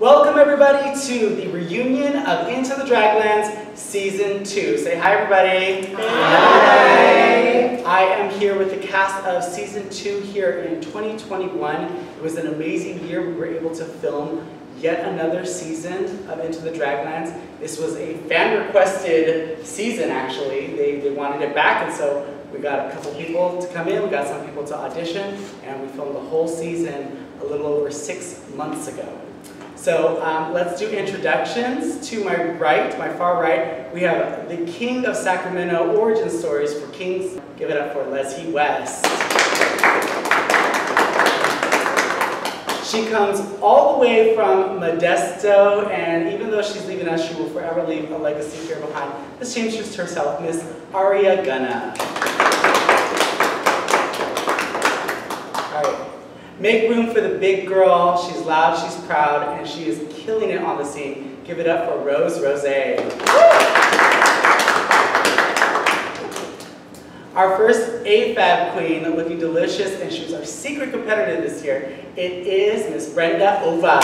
Welcome everybody to the reunion of Into the Draglands Season 2. Say hi everybody. Hi. I am here with the cast of Season 2 here in 2021. It was an amazing year. We were able to film yet another season of Into the Draglands. This was a fan-requested season actually. They wanted it back, and so we got a couple people to come in, we got some people to audition, and we filmed the whole season a little over 6 months ago. So let's do introductions. To my right, my far right, we have the King of Sacramento origin stories for Kings. Give it up for Lez-he West. She comes all the way from Modesto, and even though she's leaving us, she will forever leave a legacy here behind. Let's introduce herself, Miss Aria Gunna. All right. Make room for the big girl. She's loud, she's proud, and she is killing it on the scene. Give it up for Rosalie. Our first AFAB queen, looking delicious, and she was our secret competitor this year. It is Miss Brenda Ova.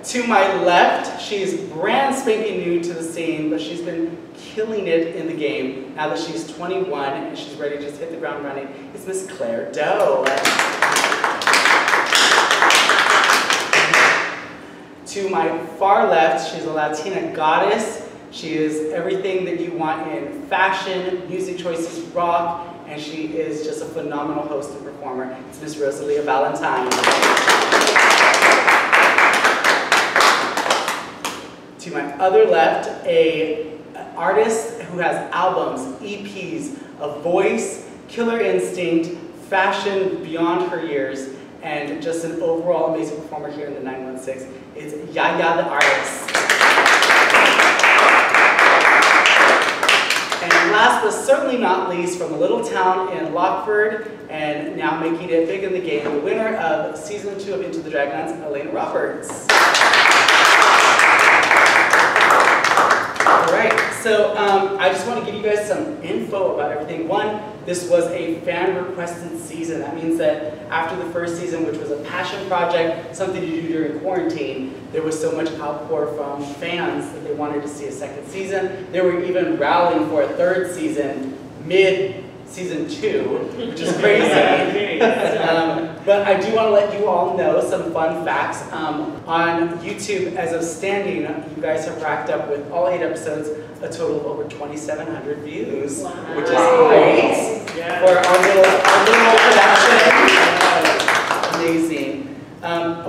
To my left, she's brand spanking new to the scene, but she's been killing it in the game now that she's 21 and she's ready to just hit the ground running. It's Miss Claire Doe. To my far left, she's a Latina goddess. She is everything that you want in fashion, music choices, rock, and she is just a phenomenal host and performer. It's Miss Rosalia Valentine. To my other left, an artist who has albums, EPs, a voice, killer instinct, fashion beyond her years, and just an overall amazing performer here in the 916. It's Yaya the artist. And last but certainly not least, from a little town in Lockford, and now making it big in the game, the winner of Season 2 of Into the Draglands, Elena Roberts. Alright, so I just want to give you guys some info about everything. One, this was a fan-requested season. That means that after the first season, which was a passion project, something to do during quarantine, there was so much outpour from fans that they wanted to see a second season. They were even rallying for a third season mid-season 2, which is crazy. But I do want to let you all know some fun facts. On YouTube, as of standing, you guys have racked up with all 8 episodes a total of over 2,700 views, which is great for our little production. Amazing.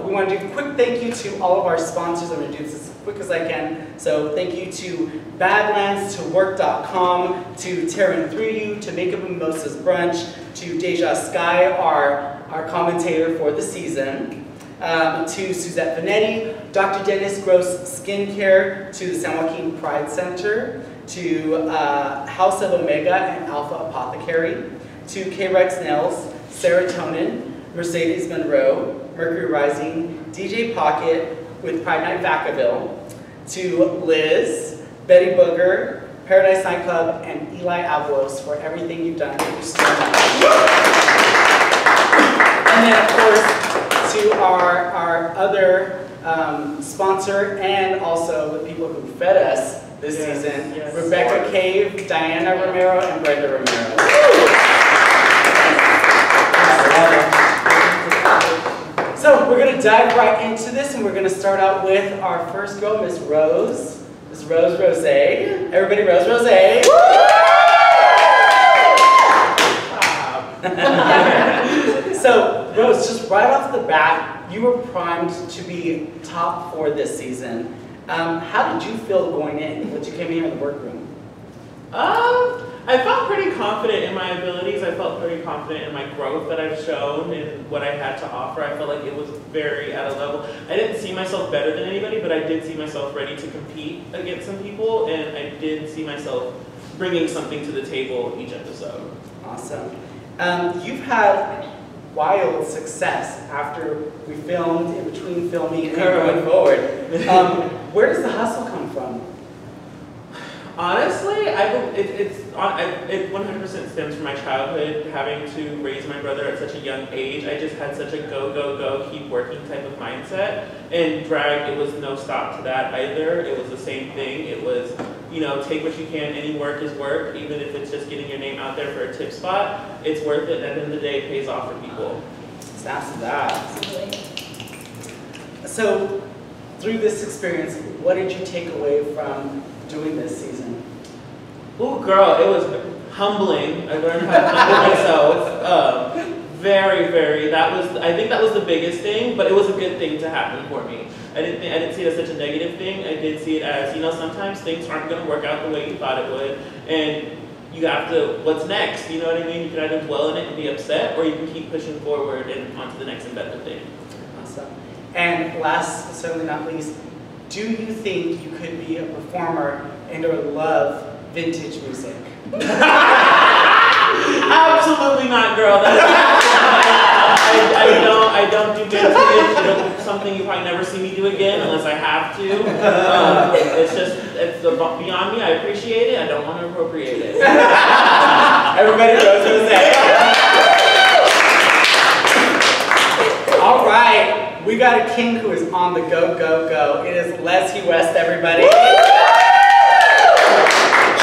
We want to do a quick thank you to all of our sponsors. I'm going to do this as quick as I can. So thank you to Badlands, to WERRRK.com, to Terran Through You, to Makeup and Mimosas Brunch, to Deja Sky, our commentator for the season, to Suzette Vanetti, Dr. Dennis Gross Skincare, to the San Joaquin Pride Center, to House of Omega and Alpha Apothecary, to K-Rex Nails, Serotonin, Mercedes Monroe, Mercury Rising, DJ Pocket with Pride Night Vacaville, to Liz, Betty Booger, Paradise Nightclub, and Eli Avalos for everything you've done. Thank you so much. And then, of course, to our other sponsor and also the people who fed us this season, Rebecca Cave, Diana Romero, and Brenda Romero. So we're going to dive right into this, and we're going to start out with our first girl, Miss Rose. Miss Rose Everybody, Rose. So, Rose, just right off the bat, you were primed to be top 4 this season. How did you feel going in once you came here in the workroom? I felt pretty confident in my abilities. I felt pretty confident in my growth that I've shown and what I had to offer. I felt like it was very at a level. I didn't see myself better than anybody, but I did see myself ready to compete against some people, and I did see myself bringing something to the table each episode. Awesome. You've had wild success after we filmed, in between filming, and going forward. Where does the hustle come from? Honestly, it's it 100% stems from my childhood, having to raise my brother at such a young age. I just had such a go, go, go, keep working type of mindset. And drag, it was no stop to that either. It was the same thing. It was, you know, take what you can. Any work is work, even if it's just getting your name out there for a tip spot. It's worth it. At the end of the day, it pays off for people. Snaps to that. So, through this experience, what did you take away from doing this season? Oh, girl, it was humbling. I learned how to humble myself. Very, very. I think that was the biggest thing, but it was a good thing to happen for me. I didn't see it as such a negative thing. I did see it as, you know, sometimes things aren't going to work out the way you thought it would, and you have to, what's next? You know what I mean? You can either dwell in it and be upset, or you can keep pushing forward and on to the next and better thing. Awesome. And last, but certainly not least, do you think you could be a performer and or love vintage music? Absolutely not, girl. I don't do vintage. It's something you probably never see me do again unless I have to. It's beyond me. I appreciate it. I don't want to appropriate it. Everybody knows what to say. All right, we got a king who is on the go, go, go. It is Lez-he West, everybody.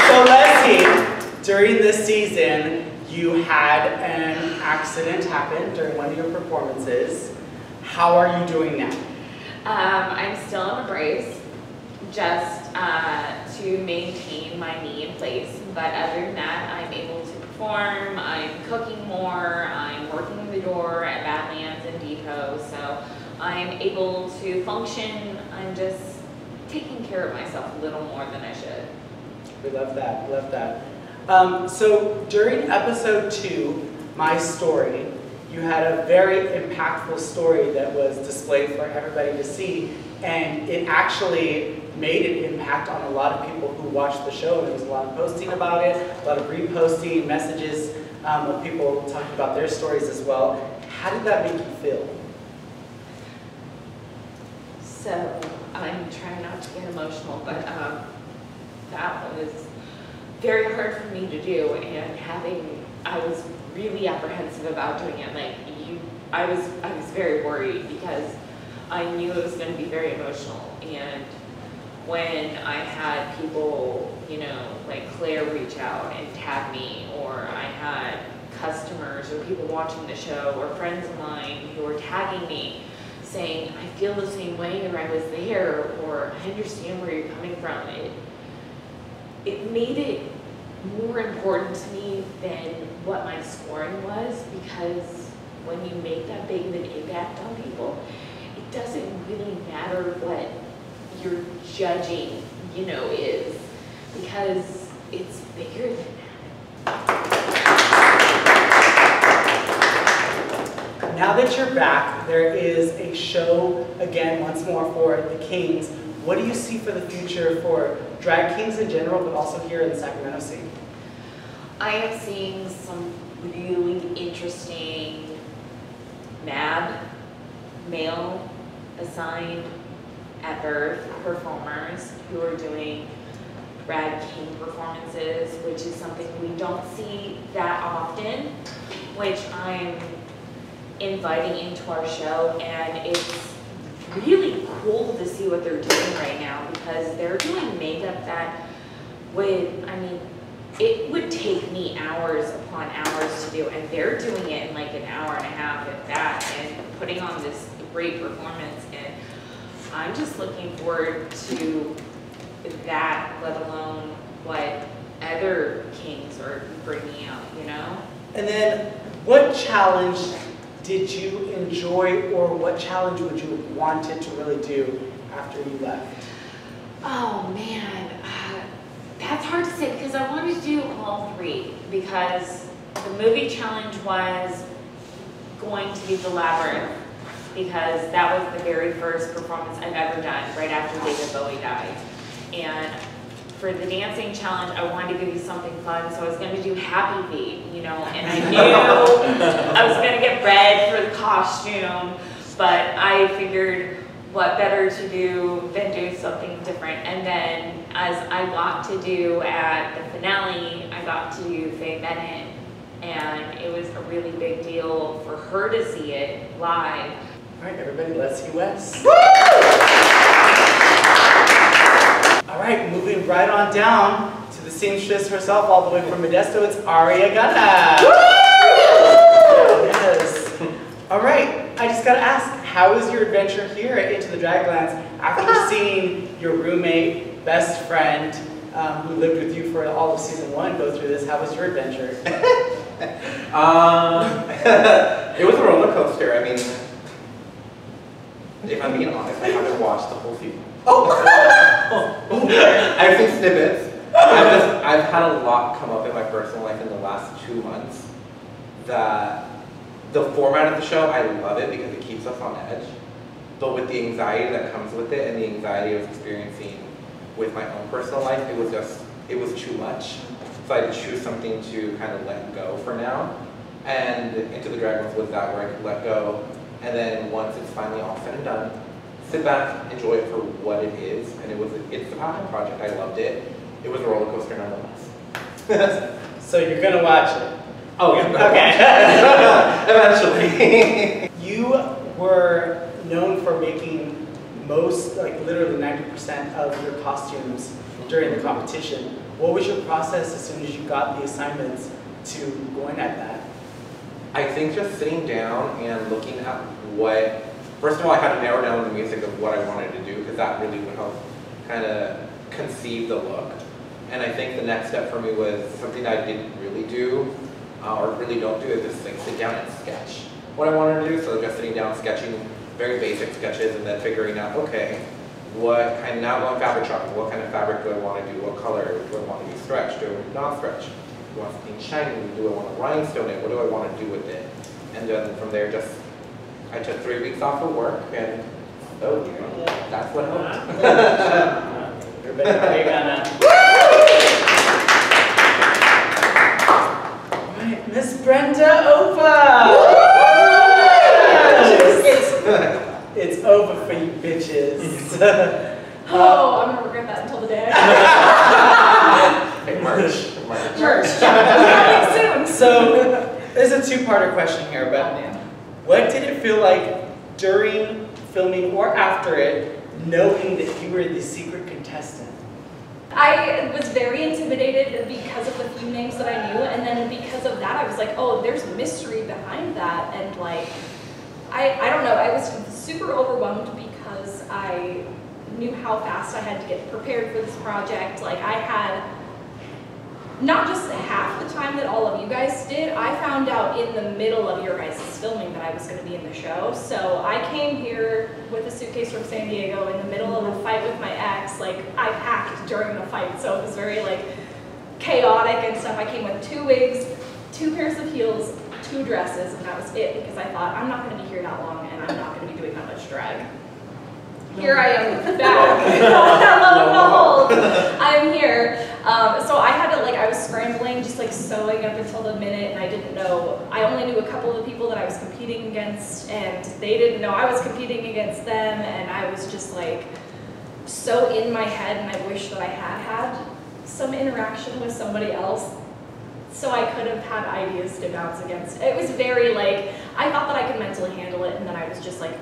So Lez-he, during this season, you had an accident happen during one of your performances. How are you doing now? I'm still in a brace, just to maintain my knee in place. But other than that, I'm able to perform. I'm cooking more. I'm working the door at Badlands and Depot, so I'm able to function. I'm just taking care of myself a little more than I should. We love that. We love that. So during episode 2, My Story, you had a very impactful story that was displayed for everybody to see, and it actually made an impact on a lot of people who watched the show. There was a lot of posting about it, a lot of reposting, messages of people talking about their stories as well. How did that make you feel? So I'm trying not to get emotional, but that was very hard for me to do, and I was really apprehensive about doing it. Like I was very worried because I knew it was going to be very emotional. And when I had people, you know, like Claire reach out and tag me, or I had customers or people watching the show or friends of mine who were tagging me saying, I feel the same way, or I was there, or I understand where you're coming from, it made it more important to me than what my scoring was, because when you make that big of an impact on people, it doesn't really matter what your judging, you know, is, because it's bigger than that. Now that you're back, there is a show, again, once more for the Kings. What do you see for the future for drag kings in general, but also here in the Sacramento scene? I am seeing some really interesting MAB, male assigned at birth performers who are doing drag king performances, which is something we don't see that often, which I'm inviting into our show, and it's really cool to see what they're doing right now, because they're doing makeup that would, I mean, it would take me hours upon hours to do, and they're doing it in like an hour and a half at that, and putting on this great performance, and I'm just looking forward to that, let alone what other kings are bringing out, you know? And then, what challenge did you enjoy, or what challenge would you have wanted to really do after you left? Oh man, that's hard to say, because I wanted to do all three, because the movie challenge was going to be the Labyrinth, because that was the very first performance I've ever done right after David Bowie died. And for the dancing challenge, I wanted to give you something fun, so I was going to do Happy Feet, you know, and I knew I was going to get red for the costume, but I figured, what better to do than do something different? And then as I got to do at the finale, I got to do Faye Bennett, and it was a really big deal for her to see it live. All right, everybody, Lez-he West. All right, moving right on down to the seamstress herself, all the way from Modesto, it's Aria Gunna. Yes. All right, I just gotta ask, how was your adventure here at Into the Draglands after seeing your roommate, best friend, who lived with you for all of season 1 go through this? How was your adventure? It was a roller coaster. I mean, if I'm being honest, I haven't watched the whole season. Oh! I've seen snippets. I've had a lot come up in my personal life in the last 2 months that the format of the show, I love it because it keeps us on edge. But with the anxiety that comes with it and the anxiety I was experiencing with my own personal life, it was too much. So I had to choose something to kind of let go for now. And Into the Draglands was that where I could let go. And then once it's finally all said and done, sit back, enjoy it for what it is. And it's a passion project. I loved it. It was a roller coaster nonetheless. So you're gonna watch it? Oh yeah. Okay. Eventually. You were known for making most, like literally 90% of your costumes during the competition. What was your process as soon as you got the assignments to going at that? I think just sitting down and looking at what, first of all, I had to narrow down the music of what I wanted to do because that really would help kind of conceive the look. And I think the next step for me was something I didn't really do or really don't do is just like sit down and sketch what I wanted to do. So just sitting down, sketching very basic sketches and then figuring out, okay, what kind of, now going fabric shopping, what kind of fabric do I want to do, what color do I want to be stretched, do I want to not stretch, do I want something shiny, do I want to rhinestone it, what do I want to do with it? And then from there I took 3 weeks off of work and that's what helped. Everybody, how you gonna? Alright, Miss Brenda Opa! It's over for you bitches. Oh, I'm gonna regret that until the day. Merch. Coming soon. So, there's a two-parter question here, but what did it feel like during filming or after it, knowing that you were the secret contestant? I was very intimidated because of the few names that I knew, and then because of that, I was like, oh, there's mystery behind that, and like, I don't know, I was super overwhelmed because I knew how fast I had to get prepared for this project. Like, I had not just half the time that all of you guys did. I found out in the middle of your guys' filming that I was going to be in the show. So I came here with a suitcase from San Diego in the middle of a fight with my ex. Like, I packed during the fight, so it was very like chaotic and stuff. I came with 2 wigs, 2 pairs of heels, 2 dresses, and that was it because I thought I'm not going to be here that long and I'm not going to be doing that much drag. Here I am back. Hello, I'm here. So I had to, like, I was scrambling, just like sewing up until the minute, and I didn't know, I only knew a couple of the people that I was competing against, and they didn't know I was competing against them, and I was just like so in my head, and I wish that I had some interaction with somebody else so I could have had ideas to bounce against. It was very like, I thought that I could mentally handle it, and then I was just like,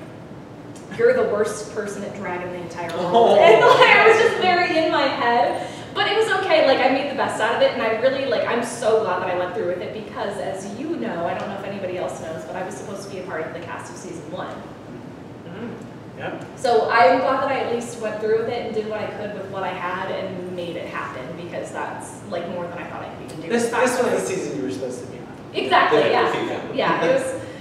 you're the worst person at drag in the entire world. And like, I was just very in my head. But it was okay, like I made the best out of it, and I really, like, I'm so glad that I went through with it because, as you know, I don't know if anybody else knows, but I was supposed to be a part of the cast of season 1. Yep. So I'm glad that I at least went through with it and did what I could with what I had and made it happen, because that's like more than I thought I could even do. This was the season you were supposed to be on. Exactly, yeah. Yeah,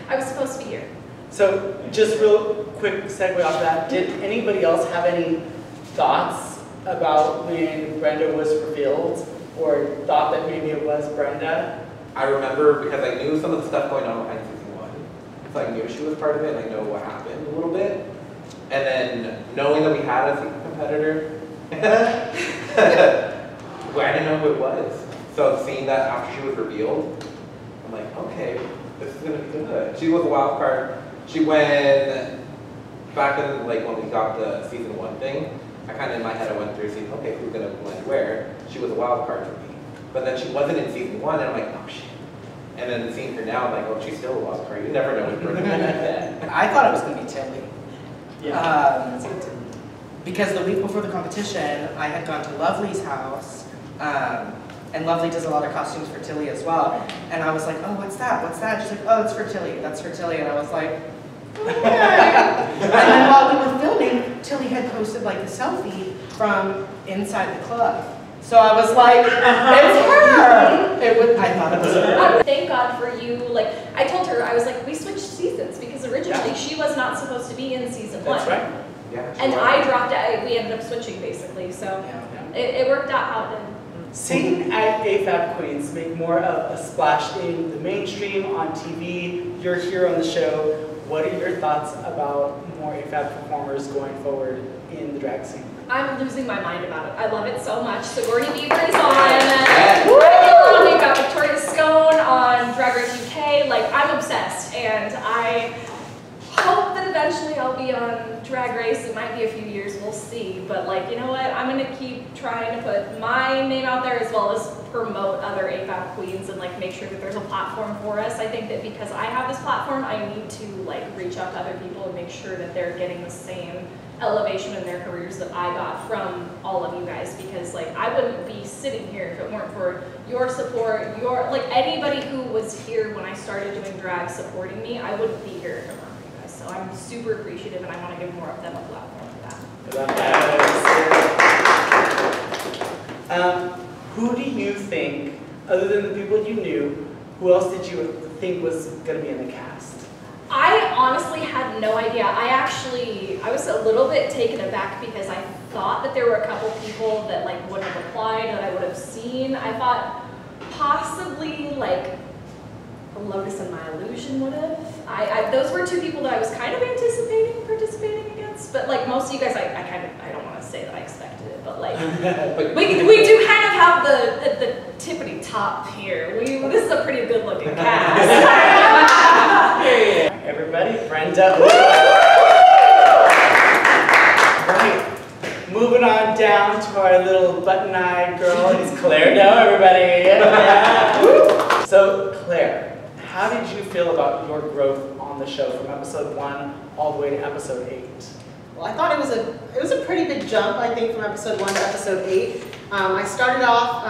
I was supposed to be here. So, just real quick segue off that, did anybody else have any thoughts about when Brenda was revealed, or thought that maybe it was Brenda? I remember because I knew some of the stuff going on behind season 1. So I knew she was part of it, and I know what happened a little bit. And then knowing that we had a secret competitor, well, I didn't know who it was. So seeing that after she was revealed, I'm like, okay, this is gonna be good. She was a wild card. When back in like when we got the season 1 thing, I kind of in my head I went through seeing, okay, who's gonna blend where? She was a wild card for me, but then she wasn't in season 1, and I'm like, oh shit. And then seeing her now, I'm like, oh, she's still a wild card. You never know with Brenda. I thought it was gonna be Tilly. Yeah. Because the week before the competition, I had gone to Lovely's house, and Lovely does a lot of costumes for Tilly as well. And I was like, oh, what's that? What's that? She's like, oh, it's for Tilly. That's for Tilly. And I was like, okay. And then while we were filming, Tilly had posted like a selfie from inside the club. So I was like, it's her. I thought it was her. Thank God for you. Like, I told her, I was like, we switched seasons because originally she was not supposed to be in season 1. That's right. Yeah, And I dropped out. We ended up switching basically. So it worked out how it did. Seeing AFAB Queens make more of a splash in the mainstream, on TV, you're here on the show. What are your thoughts about more AFAB performers going forward in the drag scene? I'm losing my mind about it. I love it so much. Sigourney Beaver is on. We've got Victoria Scone on Drag Race UK. Like, I'm obsessed. And I hope that eventually I'll be on Drag Race. It might be a few years, we'll see. But like, you know what? I'm gonna keep trying to put my name out there as well as promote other AFAB queens and like make sure that there's a platform for us. I think that because I have this platform, I need to like reach out to other people and make sure that they're getting the same elevation in their careers that I got from all of you guys, because like I wouldn't be sitting here if it weren't for your support, your like anybody who was here when I started doing drag supporting me, I wouldn't be here if it weren't for you guys. So I'm super appreciative and I want to give more of them a platform for that. Who do you think, other than the people you knew, who else did you think was going to be in the cast? I honestly had no idea. I was a little bit taken aback because I thought that there were a couple people that like would have applied that I would have seen. I thought possibly like Lotus and My Illusion would have. Those were two people that I was kind of anticipating participating against, but like most of you guys, I don't want to say that I expected it, but like we do kind of have the tippity top here. This is a pretty good looking cast. Everybody, Brenda. Right. Moving on down to our little button-eyed girl. It's Claire now, everybody. Yeah. So, Claire, how did you feel about your growth on the show from episode 1 all the way to episode 8? Well, I thought it was a pretty big jump, I think, from episode 1 to episode 8. I started off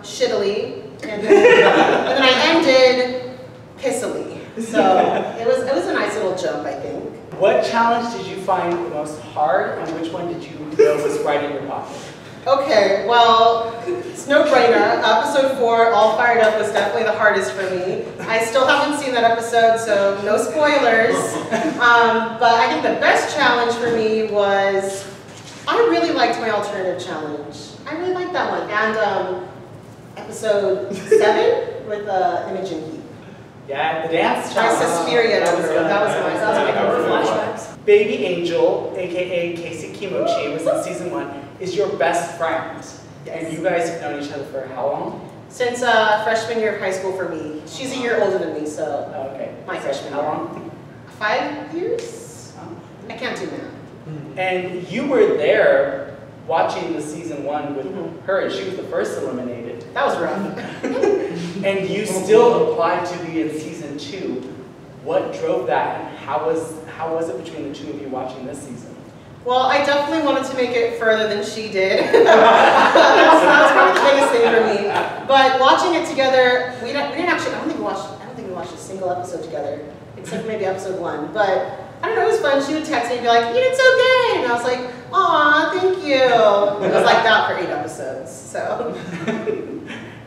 shittily, and then I ended pissily. So it was a nice little jump, I think. What challenge did you find the most hard, and which one did you know was right in your pocket? Okay, well, it's no brainer. Episode 4, All Fired Up, was definitely the hardest for me. I still haven't seen that episode, so no spoilers. But I think the best challenge for me was, I really liked my alternative challenge. I really liked that one. And episode 7 with Imogen Heap. Yeah, the dance challenge. Suspiria number. That was nice. That was my favorite flashbacks. Baby Angel, aka Casey Kimochi, was in season 1, is your best friend. Yes. And you guys have known each other for how long? Since freshman year of high school for me. She's a year older than me, so okay. My freshman year. How long? 5 years? I can't do math. And you were there watching the season 1 with her, and she was the first eliminated. That was rough. And you still applied to be in season 2. What drove that, and how was it between the two of you watching this season? Well, I definitely wanted to make it further than she did. that was probably the biggest thing for me. But watching it together, we didn't actually. I don't think we watched a single episode together, except maybe episode 1. But I don't know, it was fun. She would text me and be like, "You did so good," and I was like, "Aw, thank you." It was like that for 8 episodes. So.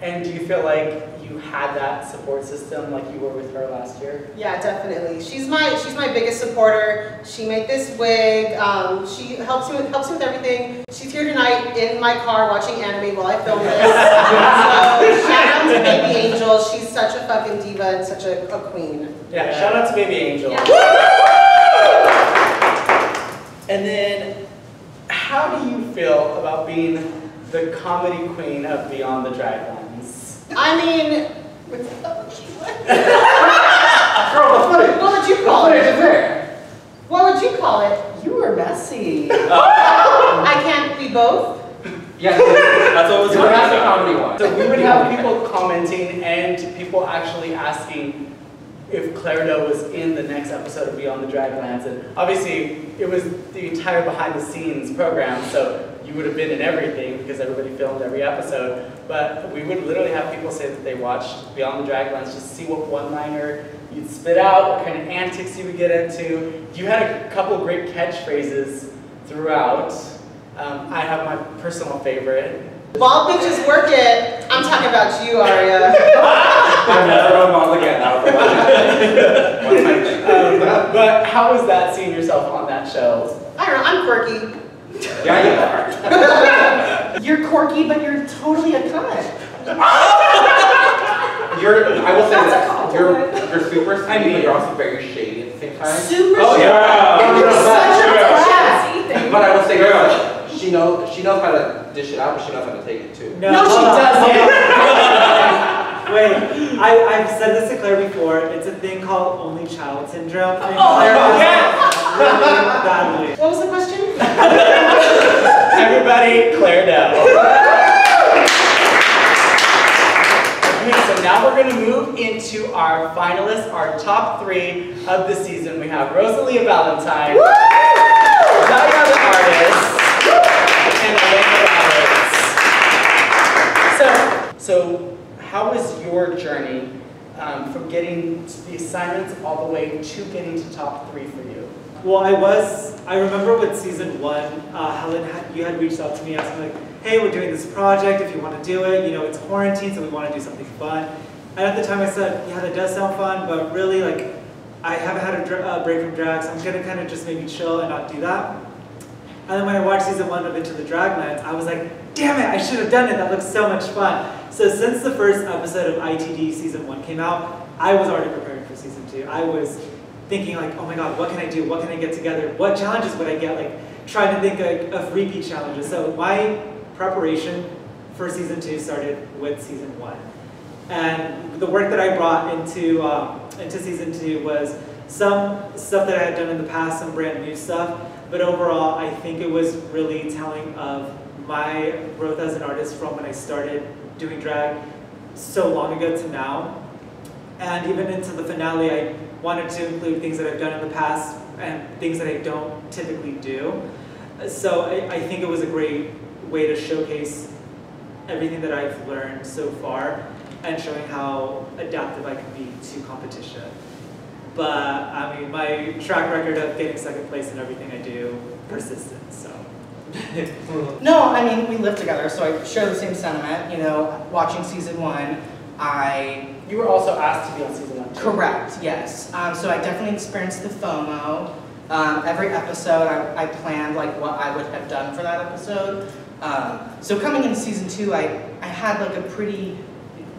And do you feel like you had that support system like you were with her last year? Yeah, definitely. She's my biggest supporter. She made this wig. She helps me with everything. She's here tonight in my car watching anime while I film this. So shout out to Baby Angel. She's such a fucking diva and such a queen. Yeah, shout out to Baby Angel. Yeah. And then, how do you feel about being the comedy queen of Beyond the Draglands? I mean, Girl, the footage. what would you call The footage it? is there. What would you call it? You see. I can't be both? Yeah, that's what was that's the comedy one. So we would have people commenting and people actually asking if Claire Doe was in the next episode of Beyond the Draglands. And obviously, it was the entire behind-the-scenes program, so you would have been in everything because everybody filmed every episode. But we would literally have people say that they watched Beyond the Draglands just to see what one-liner you'd spit out, what kind of antics you would get into. You had a couple great catchphrases throughout. I have my personal favorite. Ball bitches work it. I'm talking about you, Aria. I'm never going balls again. That was one time thing. But how was that seeing yourself on that show? I don't know, I'm quirky. Yeah, you are. You're quirky, but you're totally a cunt. I will say That's a that compliment. you're super sweet, but you're also very shady at the same time. Super Oh, shady. yeah. And you're such a brat. But I will say she knows how to dish it out, but she knows how to take it too. No, she doesn't. Wait, I've said this to Claire before. It's a thing called only child syndrome. And Claire does it really badly. What was the question? Everybody, Claire Doe. Okay, so now we're going to move into our finalists, our top 3 of the season. We have Rosalia Valentine, Yaya the Artist, and Elena Roberts. So how was your journey from getting the assignments all the way to getting to top 3 for you? Well, I remember with season 1, Helen, you had reached out to me asking like, hey, we're doing this project, if you want to do it, you know, it's quarantine, so we want to do something fun. And at the time I said, yeah, that does sound fun, but really, like, I haven't had a break from drag, so I'm going to kind of just maybe chill and not do that. And then when I watched season 1 of Into the Draglands, I was like, damn it, I should have done it, that looks so much fun. So since the first episode of ITD season 1 came out, I was already preparing for season 2. I was thinking like, oh my god, what can I do? What can I get together? What challenges would I get? Like, trying to think of repeat challenges. So my preparation for season 2 started with season 1. And the work that I brought into season 2 was some stuff that I had done in the past, some brand new stuff, but overall I think it was really telling of my growth as an artist from when I started doing drag so long ago to now. And even into the finale, I wanted to include things that I've done in the past and things that I don't typically do. So I think it was a great way to showcase everything that I've learned so far and showing how adaptive I can be to competition. But I mean, my track record of getting second place in everything I do, persistent, so. No, I mean, we live together, so I share the same sentiment. You know, watching season 1, You were also asked to be on season 1 too. Correct, yes. So I definitely experienced the FOMO. Every episode, I planned like what I would have done for that episode. So coming into season 2, I had like a pretty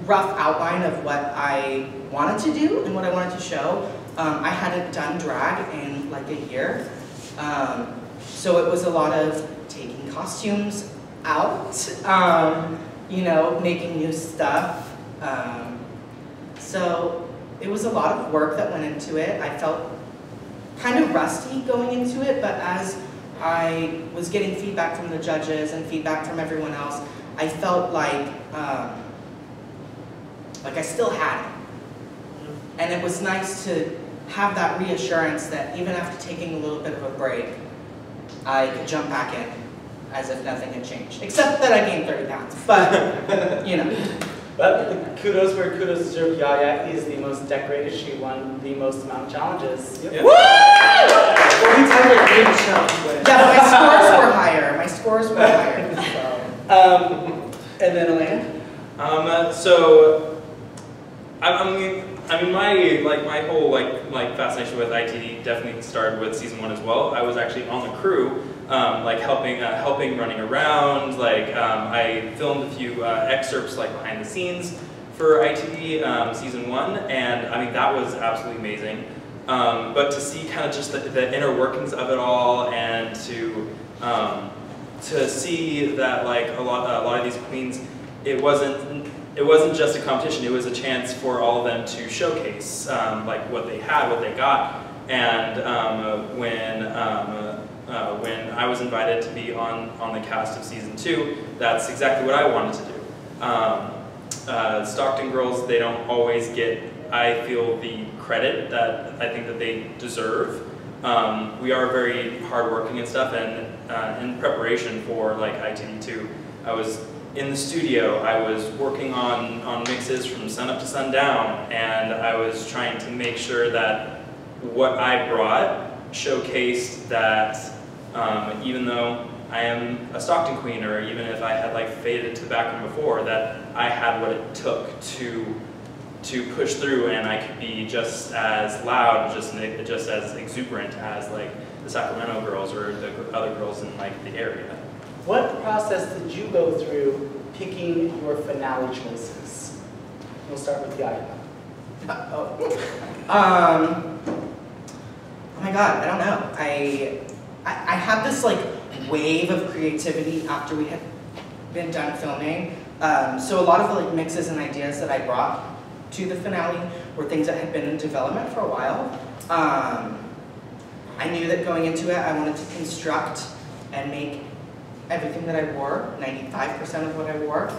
rough outline of what I wanted to do and what I wanted to show. I hadn't done drag in like a year. So it was a lot of taking costumes out, you know, making new stuff. So it was a lot of work that went into it. I felt kind of rusty going into it, but as I was getting feedback from the judges and feedback from everyone else, I felt like I still had it. And it was nice to have that reassurance that even after taking a little bit of a break, I could jump back in as if nothing had changed. Except that I gained 30 pounds, but, you know. But kudos where kudos is deserved. Yaya is the most decorated. She won the most amount of challenges. Yep. Yep. Woo! Well, we tied our game challenge with. Yeah, but my scores were higher. My scores were higher. So. And then Elena? I mean, my whole fascination with ITD definitely started with season 1 as well. I was actually on the crew, helping running around. I filmed a few excerpts behind the scenes for ITD season 1, and I mean that was absolutely amazing. But to see kind of just the inner workings of it all, and to see that a lot of these queens, it wasn't just a competition, it was a chance for all of them to showcase what they had, what they got. And when when I was invited to be on the cast of season 2, that's exactly what I wanted to do. Stockton girls, they don't always get, I feel, the credit that I think that they deserve. We are very hardworking and stuff, and in preparation for like ITD2, I was in the studio, I was working on mixes from sun up to sundown, and I was trying to make sure that what I brought showcased that even though I am a Stockton queen, or even if I had like faded to the background before, that I had what it took to push through, and I could be just as loud, just as exuberant as like the Sacramento girls or the other girls in like the area. What process did you go through picking your finale choices? We'll start with Yaya. Oh my god, I don't know. I had this like wave of creativity after we had been done filming. So a lot of the like mixes and ideas that I brought to the finale were things that had been in development for a while. I knew that going into it, I wanted to construct and make everything that I wore, 95% of what I wore.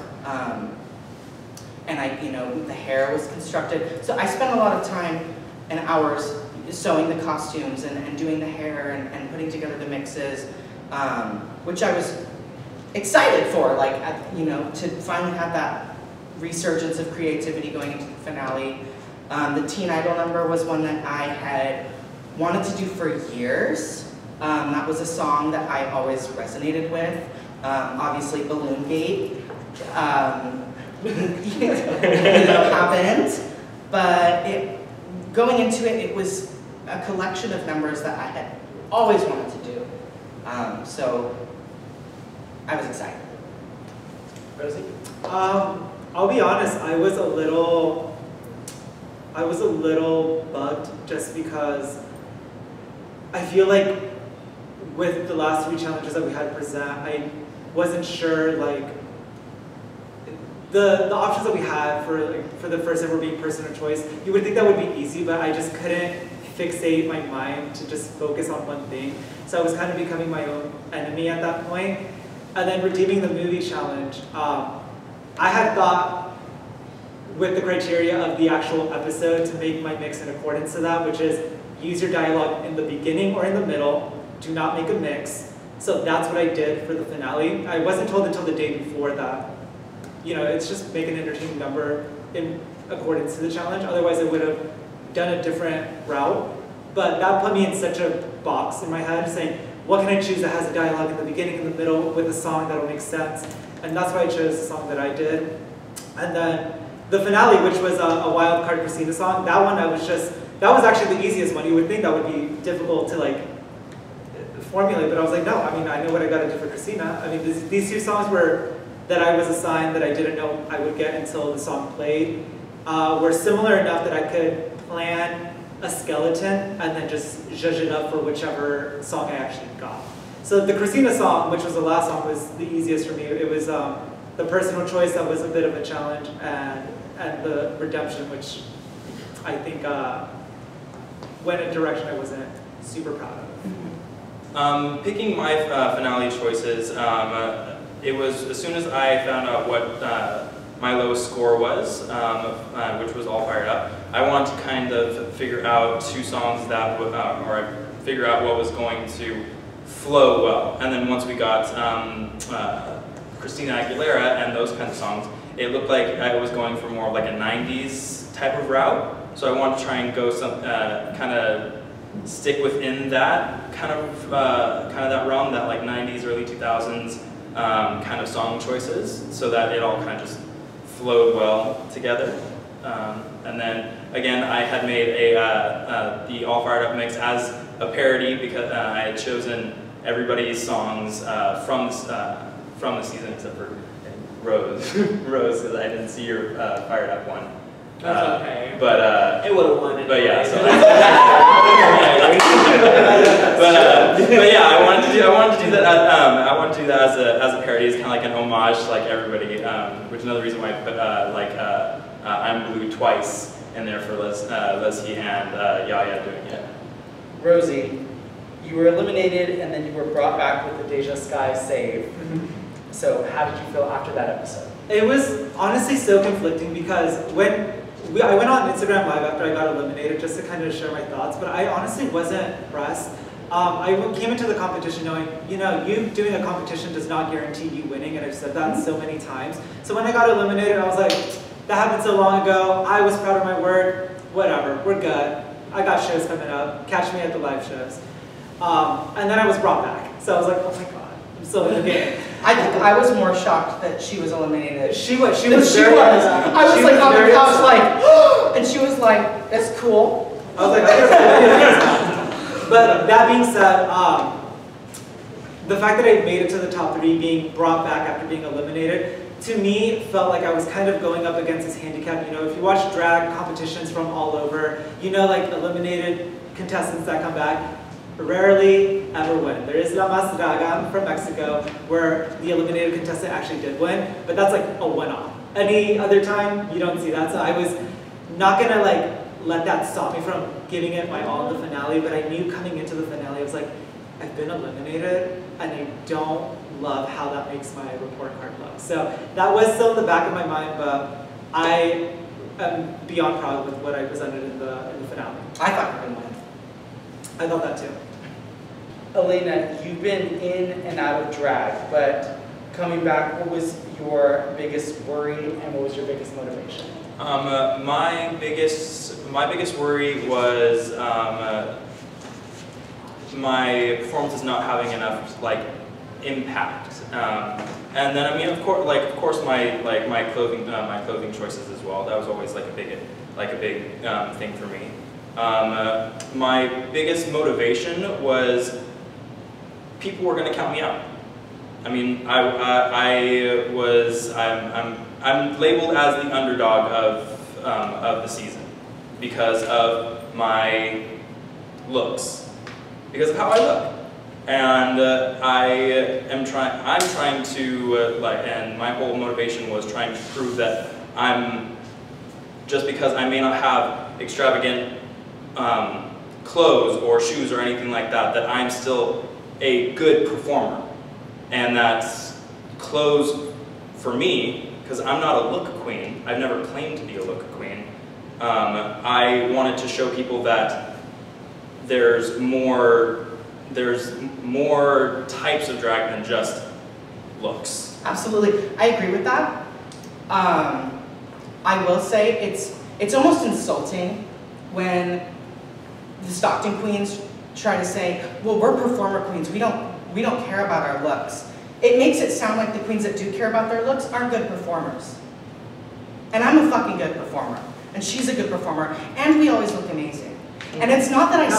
And the hair was constructed. So I spent a lot of time and hours sewing the costumes and doing the hair and putting together the mixes, which I was excited for, like, to finally have that resurgence of creativity going into the finale. The Teen Idol number was one that I had wanted to do for years. That was a song that I always resonated with. Obviously, Balloon Gate happened, but going into it, it was a collection of numbers that I had always wanted to do. So I was excited. Rosie? I'll be honest, I was a little bugged just because I feel like with the last 3 challenges that we had to present, I wasn't sure, like, the options that we had for the first ever being person of choice, you would think that would be easy, but I just couldn't fixate my mind to just focus on one thing. So I was kind of becoming my own enemy at that point. And then redeeming the movie challenge, I had thought with the criteria of the actual episode to make my mix in accordance to that, which is use your dialogue in the beginning or in the middle, do not make a mix. So that's what I did for the finale. I wasn't told until the day before that, it's just make an entertaining number in accordance to the challenge. Otherwise I would have done a different route. But that put me in such a box in my head saying, what can I choose that has a dialogue in the beginning and the middle with a song that'll make sense? And that's why I chose the song that I did. And then the finale, which was a Wild Card Christina song, that one that was actually the easiest one. You would think that would be difficult to like formulate, but I was like, no, I know what I got to do for Christina. These 2 songs that I was assigned that I didn't know I would get until the song played, were similar enough that I could plan a skeleton and then just zhuzh it up for whichever song I actually got. So the Christina song, which was the last song, was the easiest for me. It was the personal choice that was a bit of a challenge, and the redemption, which I think went in a direction I wasn't super proud of. Picking my finale choices, it was as soon as I found out what my lowest score was, which was All Fired Up, I wanted to kind of figure out 2 songs that would, or figure out what was going to flow well. And then once we got Christina Aguilera and those kinds of songs, it looked like I was going for more like a 90s type of route. So I wanted to try and go some, kind of stick within that kind of that realm, that like 90s, early 2000s kind of song choices, so that it all kind of just flowed well together. And then again, I had made the All Fired Up mix as a parody because I had chosen everybody's songs from the season except for Rose, because I didn't see your Fired Up one. That's okay. But it would have won it. But yeah, so but yeah, I wanted to do that. I wanted to do that as a parody. It's kind of like an homage to like everybody, which is another reason why I put I'm Blue twice in there for Lez-he and Yaya doing it. Rosie, You were eliminated, and then you were brought back with the Deja Sky save. So how did you feel after that episode? It was honestly so conflicting because I went on Instagram Live after I got eliminated just to kind of share my thoughts, but I honestly wasn't impressed. I came into the competition knowing, you know, you doing a competition does not guarantee you winning, and I've said that so many times. So when I got eliminated, I was like, that happened so long ago, I was proud of my work, whatever, we're good. I got shows coming up, catch me at the live shows. And then I was brought back. So I was like, oh my God, I'm still in the game. I think I was more shocked that she was eliminated. She was. I was like on the couch like, and she was like, that's cool. I was like, but that being said, the fact that I made it to the top 3 being brought back after being eliminated, to me, felt like I was kind of going up against this handicap. You know, if you watch drag competitions from all over, you know, like eliminated contestants that come back rarely ever win. There is La Más Draga from Mexico where the eliminated contestant actually did win, but that's like a one-off. Any other time, you don't see that. So I was not gonna like let that stop me from giving it my all in the finale, but I knew coming into the finale, I was like, I've been eliminated and I don't love how that makes my report card look. So that was still in the back of my mind, but I am beyond proud with what I presented in the finale. I thought you were gonna win. I thought that too. Elena, you've been in and out of drag, but coming back, what was your biggest worry and what was your biggest motivation? My biggest worry was my performance is not having enough like impact, and then I mean of course my clothing choices as well. That was always like a big thing for me. My biggest motivation was people were going to count me out. I mean, I'm labeled as the underdog of the season because of my looks, because of how I look, and I'm trying to and my whole motivation was trying to prove that just because I may not have extravagant clothes or shoes or anything like that, that I'm still a good performer. And that's clothes for me, because I'm not a look queen. I've never claimed to be a look queen. I wanted to show people that there's more types of drag than just looks. Absolutely, I agree with that. I will say it's almost insulting when the Stockton queens try to say, well, we're performer queens, we don't care about our looks. It makes it sound like the queens that do care about their looks aren't good performers. And I'm a fucking good performer, and she's a good performer, and we always look amazing. And it's not that I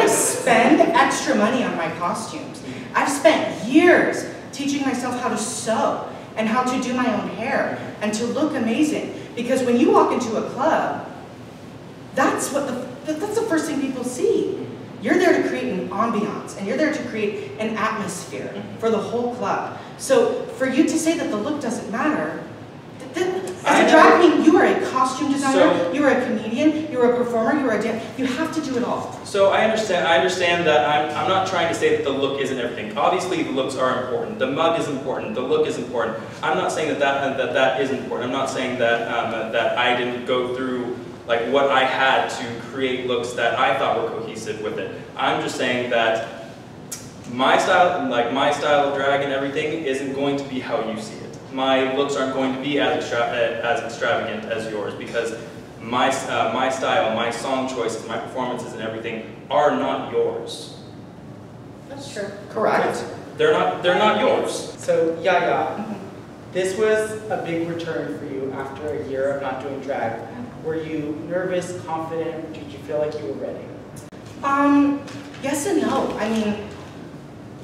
spend extra money on my costumes. I've spent years teaching myself how to sew and how to do my own hair and to look amazing. Because when you walk into a club, that's the first thing people see. You're there to create an ambiance, and you're there to create an atmosphere for the whole club. So for you to say that the look doesn't matter, as a drag queen, you are a costume designer, you are a comedian, you're a performer, you're a dancer. You have to do it all. So I understand that I'm not trying to say that the look isn't everything. Obviously the looks are important. The mug is important. The look is important. I'm not saying that is important. I'm not saying that that I didn't go through like what I had to create looks that I thought were cohesive with it. I'm just saying that my style, of drag and everything, isn't going to be how you see it. My looks aren't going to be as extravagant as yours, because my style, my song choices, my performances and everything are not yours. That's true. Correct. They're not yours. So Yaya, this was a big return for you after a year of not doing drag. Were you nervous, confident? Did you feel like you were ready? Yes and no. I mean,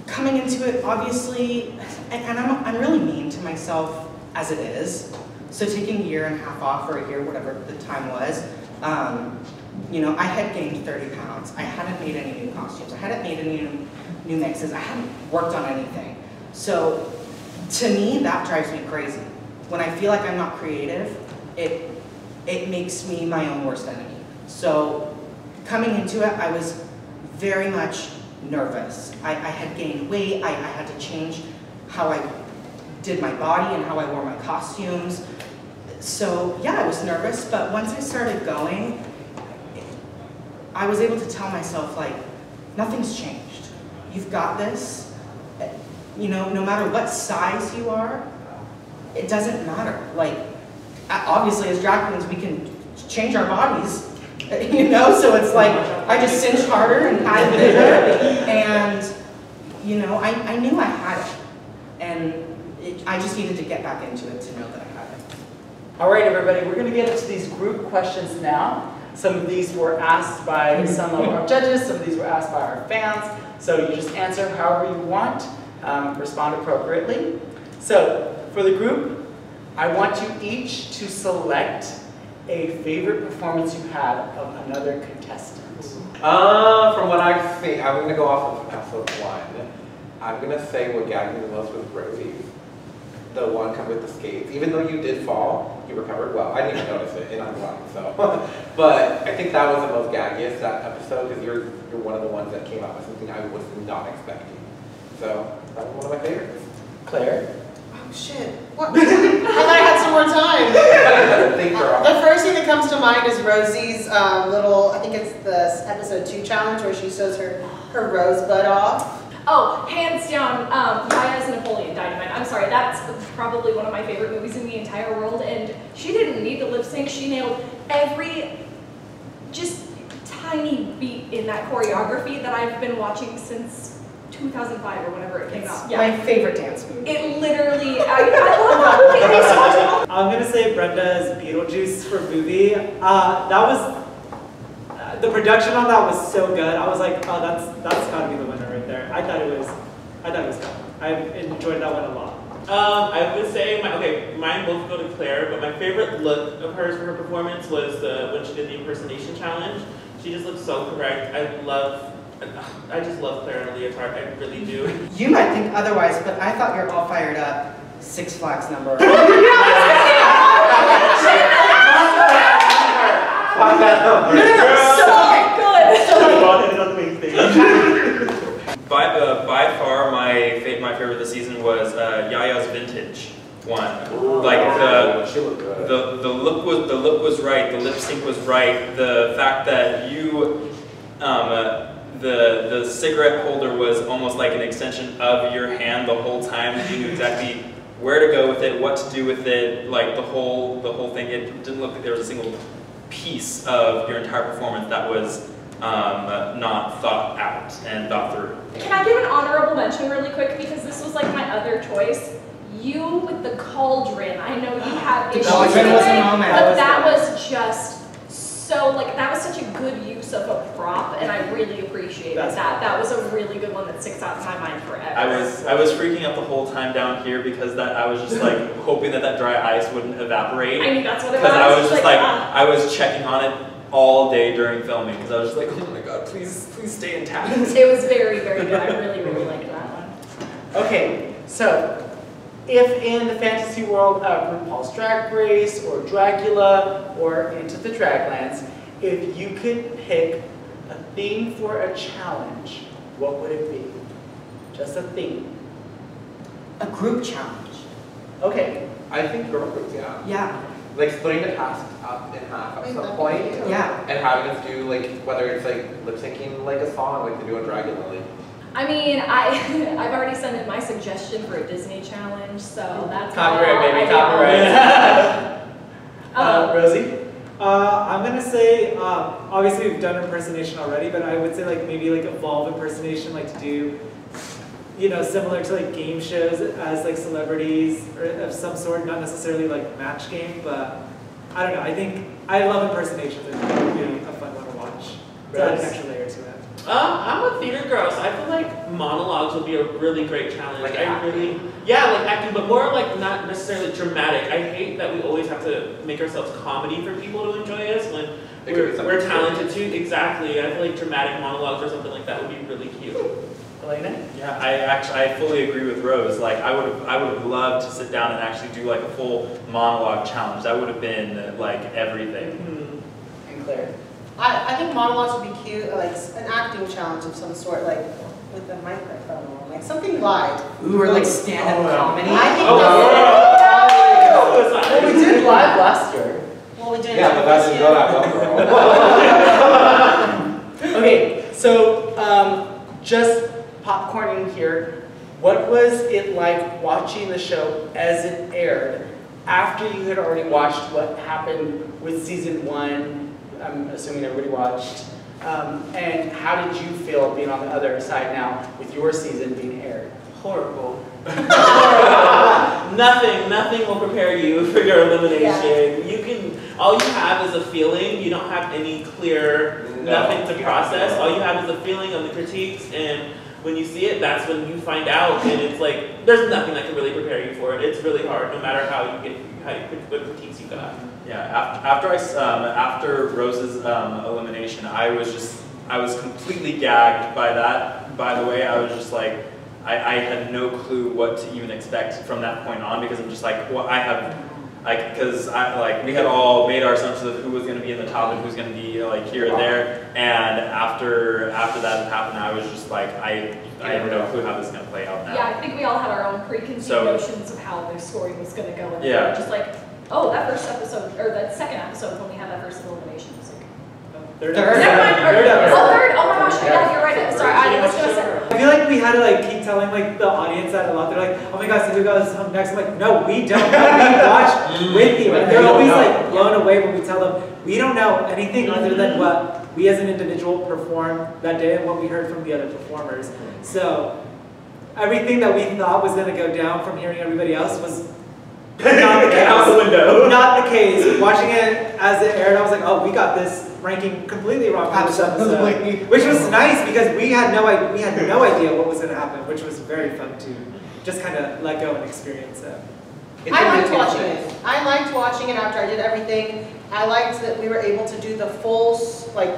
coming into it, obviously, and I'm really mean to myself as it is. So taking a year and a half off, or a year, whatever the time was, you know, I had gained 30 pounds. I hadn't made any new costumes. I hadn't made any new mixes. I hadn't worked on anything. So to me, that drives me crazy. When I feel like I'm not creative, it makes me my own worst enemy. So coming into it, I was very much nervous. I had gained weight, I had to change how I did my body and how I wore my costumes. So yeah, I was nervous, but once I started going, I was able to tell myself, like, nothing's changed. You've got this. You know, no matter what size you are, it doesn't matter. Like, obviously as drag queens, we can change our bodies, you know? So it's like, I just cinched harder and had it bigger, and, you know, I knew I had it. And I just needed to get back into it to know that I had it. All right, everybody, we're going to get into these group questions now. Some of these were asked by some of our judges, some of these were asked by our fans. So you just answer however you want, respond appropriately. So for the group, I want you each to select a favorite performance you had of another contestant. From what I've seen, I'm going to go off of episode 1. I'm going to say what gagged me the most was Rosie. The one with the skates. Even though you did fall, you recovered well. I didn't even notice it, and I'm blind, so. But I think that was the most gaggiest, that episode, because you're one of the ones that came out with something I was not expecting. So that was one of my favorites. Claire? Oh shit. What? I thought I had some more time. The first thing that comes to mind is Rosie's little, I think it's the episode 2 challenge where she shows her rosebud off. Oh, hands down, Yaya's Napoleon Dynamite. I'm sorry, that's probably one of my favorite movies in the entire world, and she didn't need to lip sync. She nailed every just tiny beat in that choreography that I've been watching since 2005 or whenever it came out. Yeah. My favorite dance movie. It literally, I love that movie. I'm gonna say Brenda's Beetlejuice for movie. That was the production on that was so good. I was like, oh, that's gotta be the winner right there. I thought it was good. I enjoyed that one a lot. I would say, mine both go to Claire, but my favorite look of hers for her performance was when she did the impersonation challenge. She just looked so correct. I just love Claire in a leotard, I really do. You might think otherwise, but I thought you're all fired up. Six Flags number. By far, my favorite of the season was Yaya's vintage one. Ooh, like she looked good. the look was right, the lip sync was right, the fact that you the cigarette holder was almost like an extension of your hand the whole time. You knew exactly where to go with it, what to do with it, like the whole thing. It didn't look like there was a single piece of your entire performance that was not thought out and thought through. Can I give an honorable mention really quick, because this was like my other choice? You with the cauldron. I know you have issues with it, but that was just so, like, that was such a good use of a prop, and I really appreciated that. That was a really good one that sticks out in my mind forever. I was freaking out the whole time down here because I was just like hoping that dry ice wouldn't evaporate. I knew that's what it was. Because I was just like I was checking on it all day during filming because I was just like, oh my god, please stay intact. It was very, very good. I really, really liked that one. Okay, so if in the fantasy world of RuPaul's Drag Race or Dragula or Into the Draglands, if you could pick a theme for a challenge, what would it be? Just a theme. A group challenge. Okay. I think girl groups, yeah. Yeah. Like splitting the task up in half at some point. Yeah. And having us do like, whether it's like lip syncing like a song like they do on Dragula. Like. I mean, I've already sent in my suggestion for a Disney challenge, so that's copyright, baby, copyright. Rosie? I'm gonna say, obviously we've done impersonation already, but I would say like maybe like evolve impersonation, like to do, you know, similar to like game shows as like celebrities or of some sort, not necessarily like match game, but I don't know. I think I love impersonations. It's really a fun one to watch. To add an extra layer to it. I'm a theater girl, so I feel like monologues would be a really great challenge. Like acting, but more like not necessarily dramatic. I hate that we always have to make ourselves comedy for people to enjoy us when we're talented too. Exactly. I feel like dramatic monologues or something like that would be really cute. Elena? Yeah, I fully agree with Rose. Like I would have loved to sit down and actually do like a full monologue challenge. That would have been like everything. And Claire? I think monologues would be cute, like an acting challenge of some sort, like with a microphone, or like something live. Ooh, or like stand-up comedy. I think Well, we did live last year. Well, we did. Yeah, but that didn't go that well, girl. Okay, so just popcorning here. What was it like watching the show as it aired after you had already watched what happened with season 1? I'm assuming everybody watched. And how did you feel being on the other side now with your season being aired? Horrible. Nothing will prepare you for your elimination. All you have is a feeling. You don't have any clear, nothing to process. All you have is a feeling of the critiques, and when you see it, that's when you find out, and it's like, there's nothing that can really prepare you for it. It's really hard, no matter what critiques you got. Yeah, after Rose's elimination, I was completely gagged by that. By the way, I was just like, I had no clue what to even expect from that point on, because I'm just like, well, we had all made our assumptions of who was going to be in the top and who's going to be like here and there, and after that happened, I was just like, I have no clue how this is going to play out now. Yeah, I think we all had our own preconceived notions of how the story was going to go, and we were just like, oh, that first episode, or that second episode when we had that first elimination, was like, Third never mind. episode. Third? Oh my gosh, yeah, you're right. Sorry, I was going to say. I feel like we had to like keep telling like the audience that a lot. They're like, oh my gosh, so who goes home next? I'm like, no, we don't know. We watch with you. And they're always like blown away when we tell them we don't know anything other than what we as an individual performed that day and what we heard from the other performers. So everything that we thought was going to go down from hearing everybody else was not the case. Out the window. Not the case. Watching it as it aired, I was like, oh, we got this ranking completely wrong for this episode. Which was nice because we had no idea what was going to happen, which was very fun to just kind of let go and experience it. I liked watching it. I liked watching it after I did everything. I liked that we were able to do the full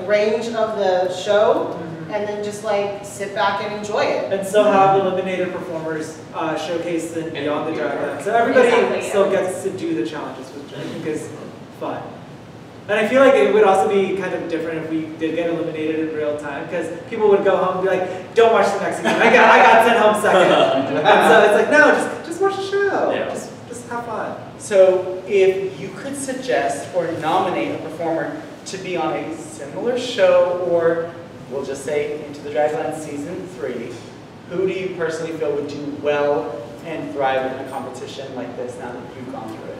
range of the show, and then just like sit back and enjoy it. And still have eliminated performers showcased in Beyond the Draglands. So everybody still gets to do the challenges, which I think is fun. And I feel like it would also be kind of different if we did get eliminated in real time, because people would go home and be like, don't watch the next season. I got sent home second. And so it's like, no, just watch the show. Yeah. Just have fun. So if you could suggest or nominate a performer to be on a similar show, or we'll just say Into the Draglands season 3, who do you personally feel would do well and thrive in a competition like this now that you've gone through it?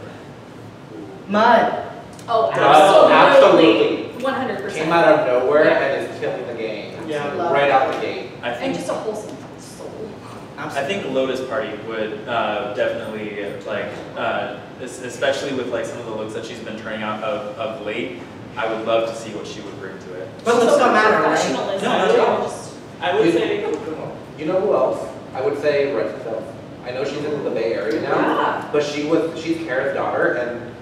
Mud. Oh, Absolutely. 100%. Came out of nowhere and is killing the game. Yeah. Right out the gate. And just a wholesome soul. I think Lotus Party would definitely especially with like some of the looks that she's been turning out of late. I would love to see what she would bring to it. But looks don't matter, right? Professionalism. No, not at all. I would say, You know who else? I would say Red herself. I know she's in the Bay Area now, but she's Kara's daughter, and